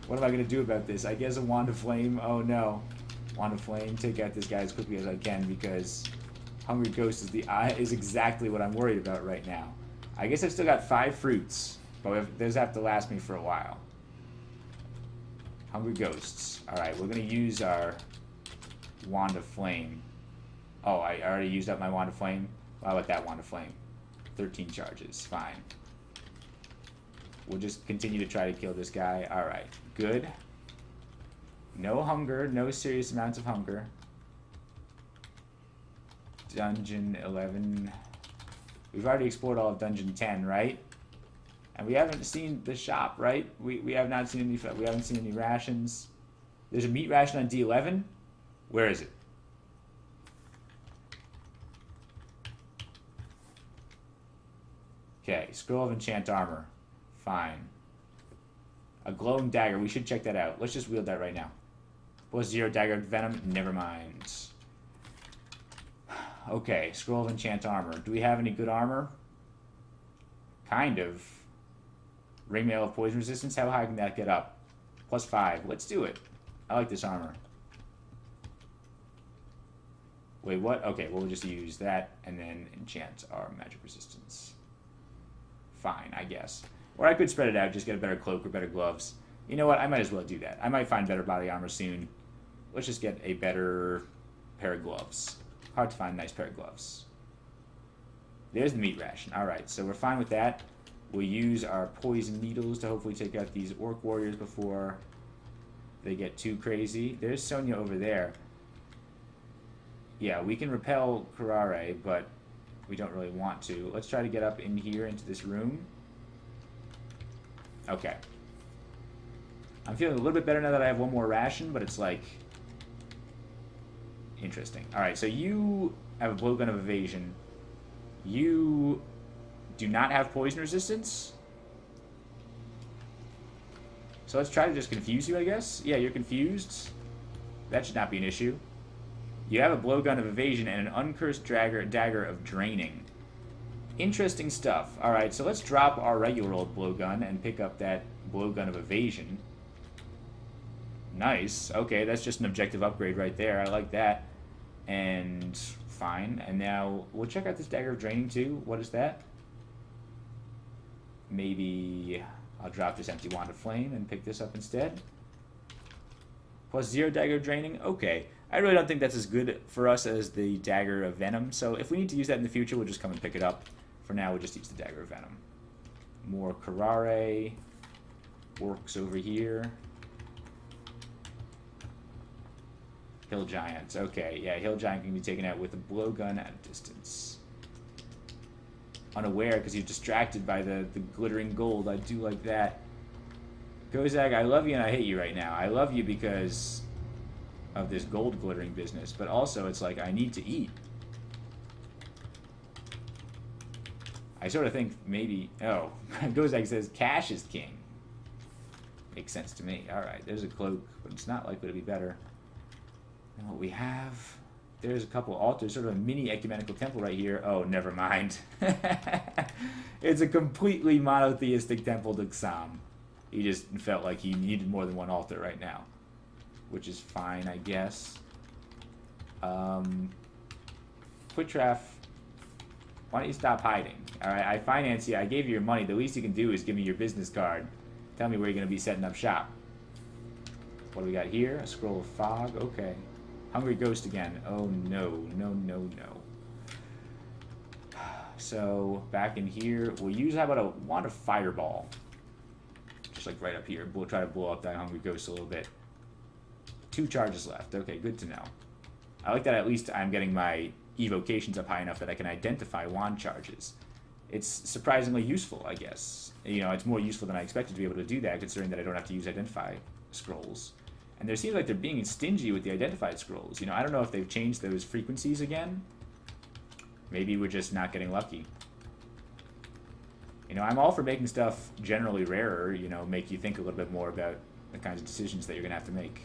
Speaker 1: What am I going to do about this? I guess a Wand of Flame. Oh, no. Wand of Flame. Take out this guy as quickly as I can because Hungry Ghost is exactly what I'm worried about right now. I guess I've still got 5 fruits, but those have to last me for a while. Hungry Ghosts. Alright, we're going to use our Wand of Flame. Oh, I already used up my Wand of Flame? How about that Wand of Flame? 13 charges. Fine. We'll just continue to try to kill this guy. Alright, good. No hunger, no serious amounts of hunger. Dungeon 11. We've already explored all of Dungeon 10, right? And we haven't seen the shop, right? We have not seen any. We haven't seen any rations. There's a meat ration on D11. Where is it? Okay, Scroll of Enchant Armor. Fine. A glowing dagger. We should check that out. Let's just wield that right now. Plus 0 dagger of venom. Never mind. Okay, Scroll of Enchant Armor. Do we have any good armor? Kind of. Ringmail of Poison Resistance. How high can that get up? Plus 5. Let's do it. I like this armor. Wait, what? Okay, we'll just use that and then enchant our magic resistance. Fine, I guess. Or I could spread it out, just get a better cloak or better gloves. You know what? I might as well do that. I might find better body armor soon. Let's just get a better pair of gloves. Hard to find a nice pair of gloves. There's the meat ration. Alright, so we're fine with that. We'll use our poison needles to hopefully take out these orc warriors before they get too crazy. There's Sonya over there. Yeah, we can repel Karare, but we don't really want to. Let's try to get up in here into this room. Okay. I'm feeling a little bit better now that I have one more ration, but it's like... interesting. Alright, so you have a blowgun of evasion. You do not have poison resistance. So let's try to just confuse you, I guess. Yeah, you're confused. That should not be an issue. You have a blowgun of evasion and an uncursed dagger of draining. Interesting stuff. Alright, so let's drop our regular old blowgun and pick up that blowgun of evasion. Nice. Okay, that's just an objective upgrade right there. I like that. And fine. And now we'll check out this dagger of draining too. What is that? Maybe I'll drop this empty wand of flame and pick this up instead. Plus 0 dagger of draining. Okay. I really don't think that's as good for us as the dagger of venom. So if we need to use that in the future, we'll just come and pick it up. For now, we'll just use the dagger of venom. More Karare. Orcs over here. Hill Giants. Okay, yeah, Hill Giant can be taken out with a blowgun at a distance. Unaware because he's distracted by the glittering gold. I do like that. Gozag, I love you and I hate you right now. I love you because of this gold glittering business, but also it's like I need to eat. I sort of think maybe... Oh, Gozag says cash is king. Makes sense to me. Alright, there's a cloak, but it's not likely to be better than what we have. There's a couple altars, sort of a mini ecumenical temple right here. Oh, never mind. It's a completely monotheistic temple to Xam. He just felt like he needed more than one altar right now. Which is fine, I guess. Quitraf, why don't you stop hiding? Alright, I finance you. I gave you your money. The least you can do is give me your business card. Tell me where you're going to be setting up shop. What do we got here? A scroll of fog. Okay. Hungry ghost again. Oh, no. No, no, no. So, back in here, we'll use, how about a wand of fireball? Just like right up here. We'll try to blow up that hungry ghost a little bit. 2 charges left. Okay, good to know. I like that at least I'm getting my evocations up high enough that I can identify wand charges. It's surprisingly useful, I guess. You know, it's more useful than I expected to be able to do that, considering that I don't have to use identify scrolls. And there seems like they're being stingy with the identified scrolls. You know, I don't know if they've changed those frequencies again. Maybe we're just not getting lucky. You know, I'm all for making stuff generally rarer, you know, make you think a little bit more about the kinds of decisions that you're going to have to make.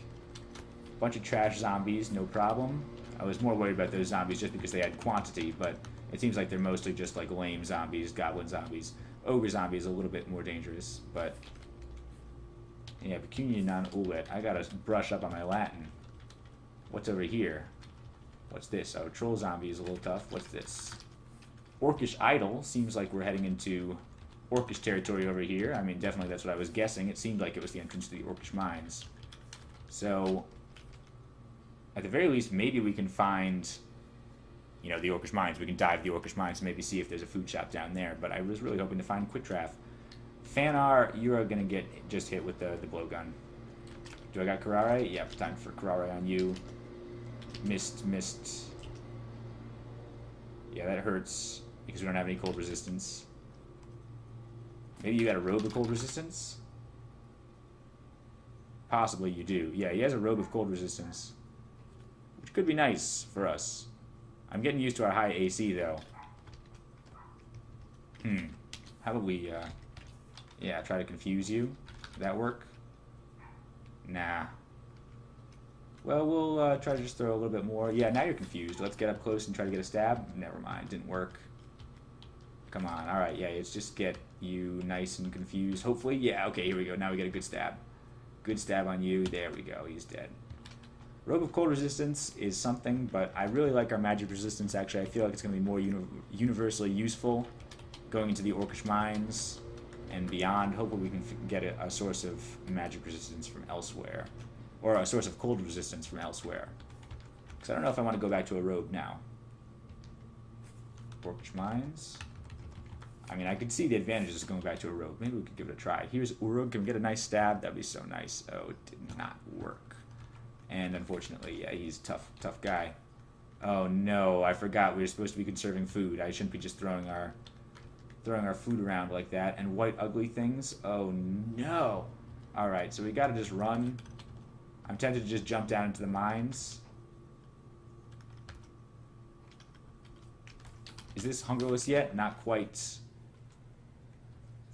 Speaker 1: Bunch of trash zombies, no problem. I was more worried about those zombies just because they had quantity, but it seems like they're mostly just like lame zombies, goblin zombies. Ogre zombies a little bit more dangerous, but... Yeah, pecunia non ulet. I gotta brush up on my Latin. What's over here? What's this? Oh, troll zombie is a little tough. What's this? Orcish idol. Seems like we're heading into Orcish territory over here. I mean, definitely that's what I was guessing. It seemed like it was the entrance to the Orcish mines. So, at the very least, maybe we can find, you know, the Orcish mines. We can dive the Orcish mines and maybe see if there's a food shop down there. But I was really hoping to find Quitraf. HaAr, you are going to get just hit with the blowgun. Do I got Karare? Yeah, time for Karare on you. Missed. Yeah, that hurts because we don't have any cold resistance. Maybe you got a robe of cold resistance? Possibly you do. Yeah, he has a robe of cold resistance. Which could be nice for us. I'm getting used to our high AC, though. How about we, yeah, try to confuse you? Would that work? Nah. Well, we'll try to just throw a little bit more. Yeah, now you're confused. Let's get up close and try to get a stab. Never mind, didn't work. Come on, alright, yeah, let's just get you nice and confused. Hopefully, yeah, okay, here we go. Now we get a good stab. Good stab on you. There we go, he's dead. Robe of Cold Resistance is something, but I really like our magic resistance, actually. I feel like it's going to be more universally useful going into the Orcish mines and beyond. Hopefully we can get a source of magic resistance from elsewhere. Or a source of cold resistance from elsewhere. Because I don't know if I want to go back to a robe now. Orcish mines. I mean, I could see the advantages of going back to a robe. Maybe we could give it a try. Here's Urug. Can we get a nice stab? That'd be so nice. Oh, it did not work. And unfortunately, yeah, he's a tough guy. Oh no, I forgot we were supposed to be conserving food. I shouldn't be just throwing our food around like that. And white ugly things. Oh no. Alright, so we gotta just run. I'm tempted to just jump down into the mines. Is this hungerless yet? Not quite.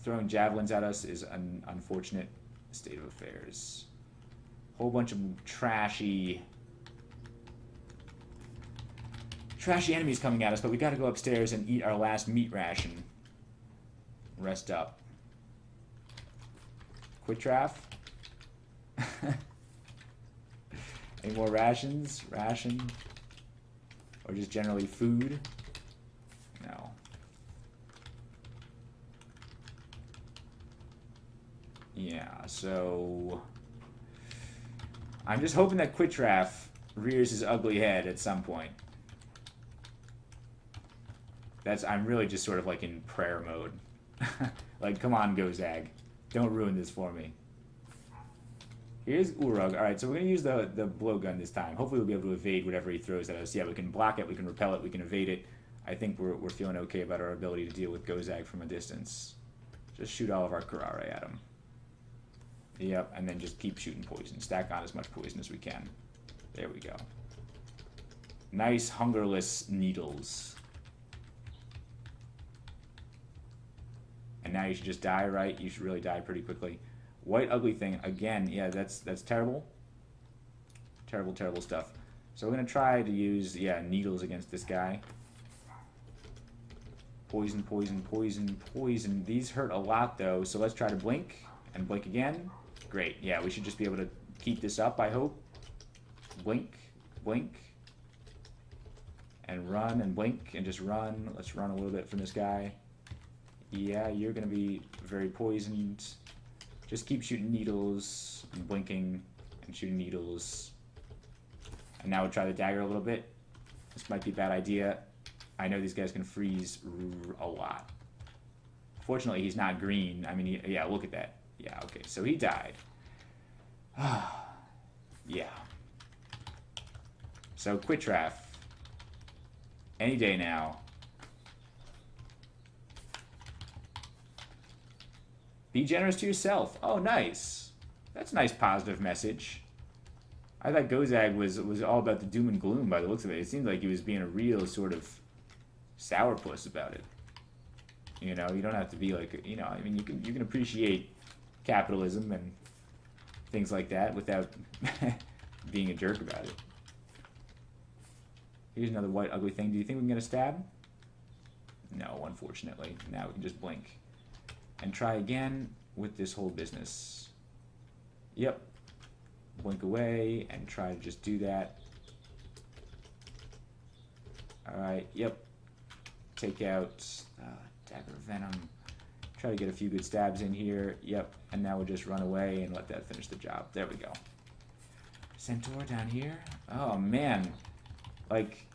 Speaker 1: Throwing javelins at us is an unfortunate state of affairs. Whole bunch of trashy enemies coming at us, but we gotta go upstairs and eat our last meat ration. Rest up. Quitraf? Any more rations? Ration? Or just generally food? No. Yeah, so I'm just hoping that Quitraf rears his ugly head at some point. I'm really just sort of like in prayer mode. Like, come on, Gozag. Don't ruin this for me. Here's Urug. Alright, so we're going to use the blowgun this time. Hopefully we'll be able to evade whatever he throws at us. Yeah, we can block it, we can repel it, we can evade it. I think we're feeling okay about our ability to deal with Gozag from a distance. Just shoot all of our Karare at him. Yep, and then just keep shooting poison. Stack on as much poison as we can. There we go. Nice, hungerless needles. And now you should just die, right? You should really die pretty quickly. White ugly thing, again, yeah, that's terrible. Terrible, terrible stuff. So we're going to try to use, yeah, needles against this guy. Poison, poison, poison, poison. These hurt a lot, though, so let's try to blink. And blink again. Great, yeah, we should just be able to keep this up, I hope. Blink, blink. And run and blink and just run. Let's run a little bit from this guy. Yeah, you're going to be very poisoned. Just keep shooting needles and blinking and shooting needles. And now we'll try the dagger a little bit. This might be a bad idea. I know these guys can freeze a lot. Fortunately, he's not green. I mean, yeah, look at that. Yeah, okay, so he died. Yeah. So, Quitraf. Any day now. Be generous to yourself. Oh, nice. That's a nice positive message. I thought Gozag was all about the doom and gloom by the looks of it. It seemed like he was being a real sort of sourpuss about it. You know, you don't have to be like, you know, I mean, you can appreciate capitalism and things like that without being a jerk about it. Here's another white ugly thing. Do you think we can get a stab? No, unfortunately. Now we can just blink. And try again with this whole business. Yep. Blink away and try to just do that. Alright, yep. Take out Dagger of Venom. Try to get a few good stabs in here. Yep. And now we'll just run away and let that finish the job. There we go. Centaur down here. Oh, man. Like,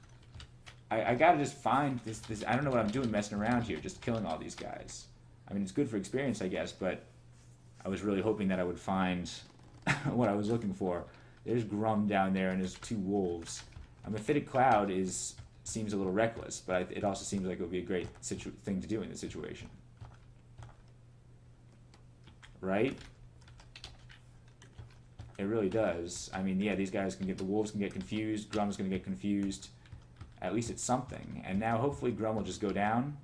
Speaker 1: I gotta just find this. I don't know what I'm doing messing around here, just killing all these guys. I mean, it's good for experience, I guess, but I was really hoping that I would find what I was looking for. There's Grum down there and there's two wolves. A Mephitic Cloud seems a little reckless, but it also seems like it would be a great thing to do in this situation. Right? It really does. I mean, yeah, these guys the wolves can get confused, Grum's going to get confused. At least it's something. And now hopefully Grum will just go down.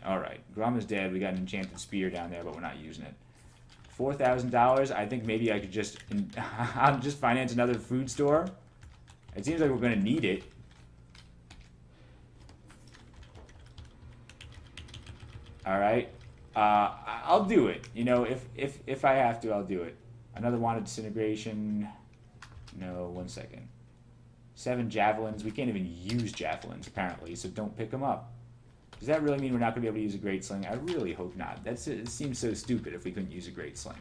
Speaker 1: Alright, Grum is dead. We got an enchanted spear down there, but we're not using it. $4,000. I think maybe I could just I'll just finance another food store. It seems like we're going to need it. Alright. I'll do it. You know, if I have to, I'll do it. Another wanted disintegration. No, 1 second. 7 javelins. We can't even use javelins, apparently, so don't pick them up. Does that really mean we're not going to be able to use a great sling? I really hope not. It seems so stupid if we couldn't use a great sling.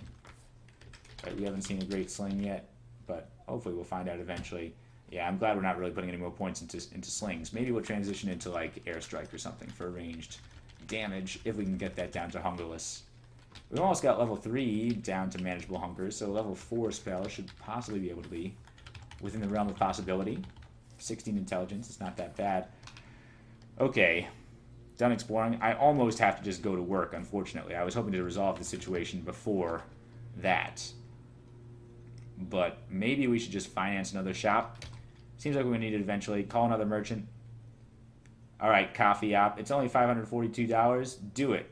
Speaker 1: Right, we haven't seen a great sling yet, but hopefully we'll find out eventually. Yeah, I'm glad we're not really putting any more points into slings. Maybe we'll transition into, like, airstrike or something for ranged damage if we can get that down to hungerless. We've almost got level 3 down to manageable hunger, so level 4 spell should possibly be able to be within the realm of possibility. 16 intelligence, it's not that bad. Okay. Done exploring. I almost have to just go to work, unfortunately. I was hoping to resolve the situation before that. But maybe we should just finance another shop. Seems like we're going to need it eventually. Call another merchant. Alright, coffee op. It's only $542. Do it.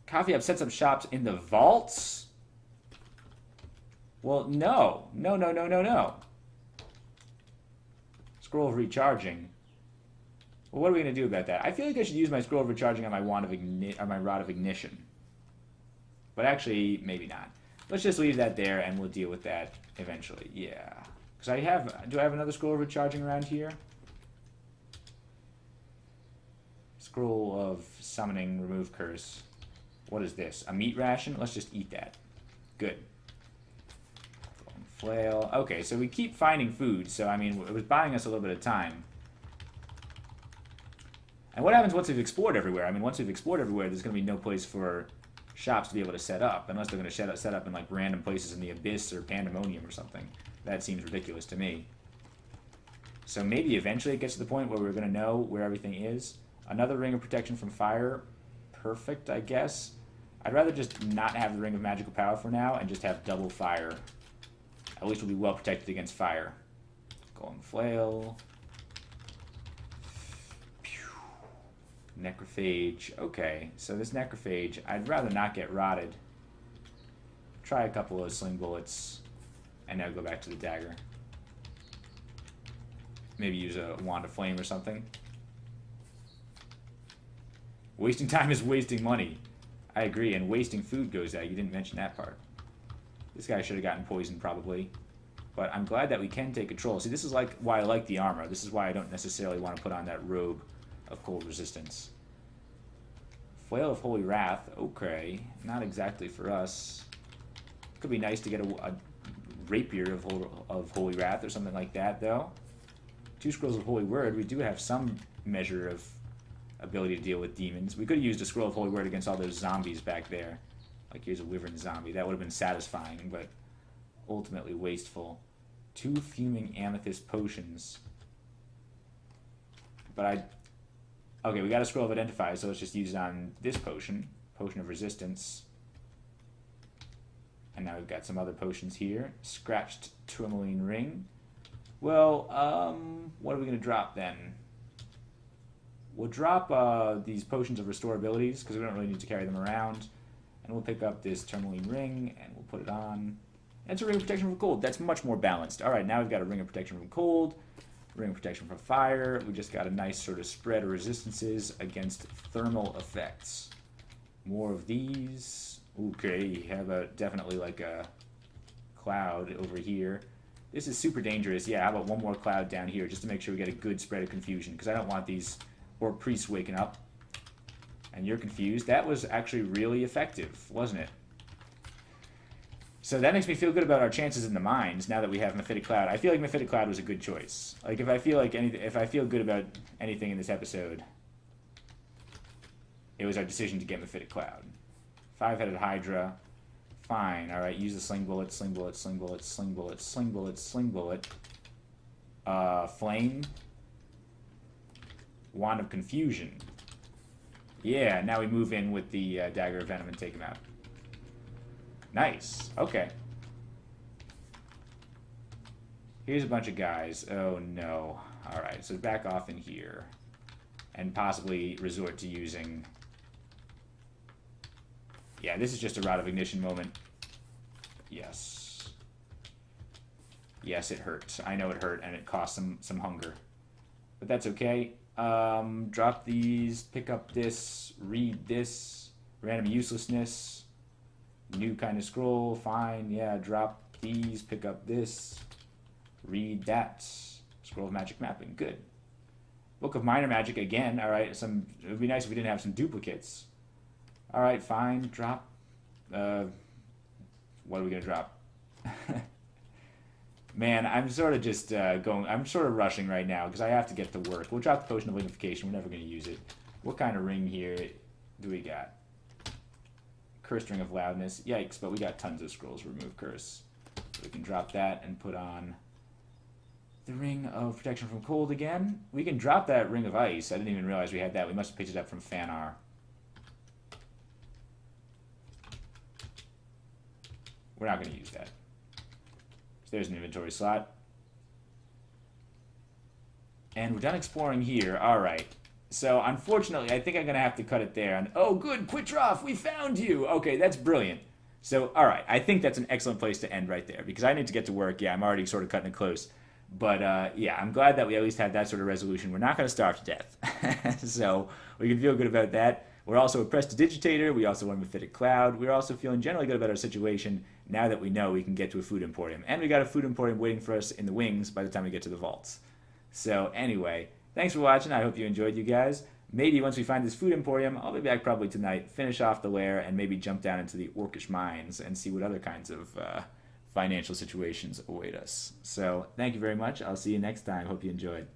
Speaker 1: Coffee op sets up shops in the vaults? Well, no. No. Scroll of recharging. Well, what are we going to do about that? I feel like I should use my scroll of recharging on my my rod of ignition. But actually, maybe not. Let's just leave that there, and we'll deal with that eventually. Yeah. Because do I have another scroll of recharging around here? Scroll of summoning, remove curse. What is this? A meat ration? Let's just eat that. Good. Flail. Okay, so we keep finding food, so I mean, it was buying us a little bit of time. And what happens once we've explored everywhere? I mean, once we've explored everywhere, there's going to be no place for shops to be able to set up, unless they're going to set up in like random places in the Abyss or Pandemonium or something. That seems ridiculous to me. So maybe eventually it gets to the point where we're going to know where everything is. Another ring of protection from fire. Perfect, I guess. I'd rather just not have the ring of magical power for now and just have double fire. At least we'll be well protected against fire. Golden flail. Necrophage. Okay, so this necrophage, I'd rather not get rotted. Try a couple of sling bullets, and now go back to the dagger. Maybe use a wand of flame or something. Wasting time is wasting money. I agree, and wasting food goes out. You didn't mention that part. This guy should have gotten poisoned, probably. But I'm glad that we can take control. See, this is like why I like the armor. This is why I don't necessarily want to put on that robe of cold resistance. Flail of Holy Wrath. Okay. Not exactly for us. Could be nice to get a rapier of Holy Wrath or something like that, though. 2 scrolls of Holy Word. We do have some measure of ability to deal with demons. We could have used a scroll of Holy Word against all those zombies back there. Like, here's a wyvern zombie. That would have been satisfying, but ultimately wasteful. 2 fuming amethyst potions. But okay, we got a scroll of identify, so let's just use it on this potion. Potion of resistance. And now we've got some other potions here. Scratched tourmaline ring. Well, what are we going to drop then? We'll drop these potions of restore abilities, because we don't really need to carry them around. And we'll pick up this tourmaline ring, and we'll put it on. And it's a ring of protection from cold. That's much more balanced. Alright, now we've got a ring of protection from cold, ring of protection from fire. We just got a nice sort of spread of resistances against thermal effects. More of these. Okay, you have definitely like a cloud over here. This is super dangerous. Yeah, how about one more cloud down here just to make sure we get a good spread of confusion, because I don't want these orc priests waking up. And you're confused. That was actually really effective, wasn't it? So that makes me feel good about our chances in the mines now that we have Mephitic Cloud. I feel like Mephitic Cloud was a good choice. Like, if I feel good about anything in this episode, it was our decision to get Mephitic Cloud. 5-headed Hydra. Fine. Alright, use the sling bullet, sling bullet, sling bullet, sling bullet, sling bullet, sling bullet. Flame. Wand of Confusion. Yeah, now we move in with the Dagger of Venom and take him out. Nice. Okay. Here's a bunch of guys. Oh, no. Alright, so back off in here. And possibly resort to using... Yeah, this is just a Rod of Ignition moment. Yes. Yes, it hurt. I know it hurt, and it cost some hunger. But that's okay. Drop these, pick up this, read this, random uselessness, new kind of scroll, fine, yeah, drop these, pick up this, read that, scroll of magic mapping, good. Book of minor magic again, alright, it would be nice if we didn't have some duplicates. Alright, fine, drop, what are we gonna drop? Man, I'm sort of just I'm sort of rushing right now because I have to get to work. We'll drop the Potion of Lignification. We're never going to use it. What kind of ring here do we got? Cursed Ring of Loudness. Yikes, but we got tons of scrolls. Remove Curse. So we can drop that and put on the Ring of Protection from Cold again. We can drop that Ring of Ice. I didn't even realize we had that. We must have picked it up from HaAr. We're not going to use that. There's an inventory slot. And we're done exploring here. Alright. So, unfortunately, I think I'm going to have to cut it there. And, oh, good, Quitroff, we found you! Okay, that's brilliant. So, alright, I think that's an excellent place to end right there. Because I need to get to work. Yeah, I'm already sort of cutting it close. But, yeah, I'm glad that we at least had that sort of resolution. We're not going to starve to death. So, we can feel good about that. We're also a Prestidigitator. We also won Mephitic Cloud. We're also feeling generally good about our situation now that we know we can get to a food emporium. And we got a food emporium waiting for us in the wings by the time we get to the vaults. So anyway, thanks for watching. I hope you enjoyed, you guys. Maybe once we find this food emporium, I'll be back probably tonight, finish off the lair, and maybe jump down into the Orcish mines and see what other kinds of financial situations await us. So thank you very much. I'll see you next time. Hope you enjoyed.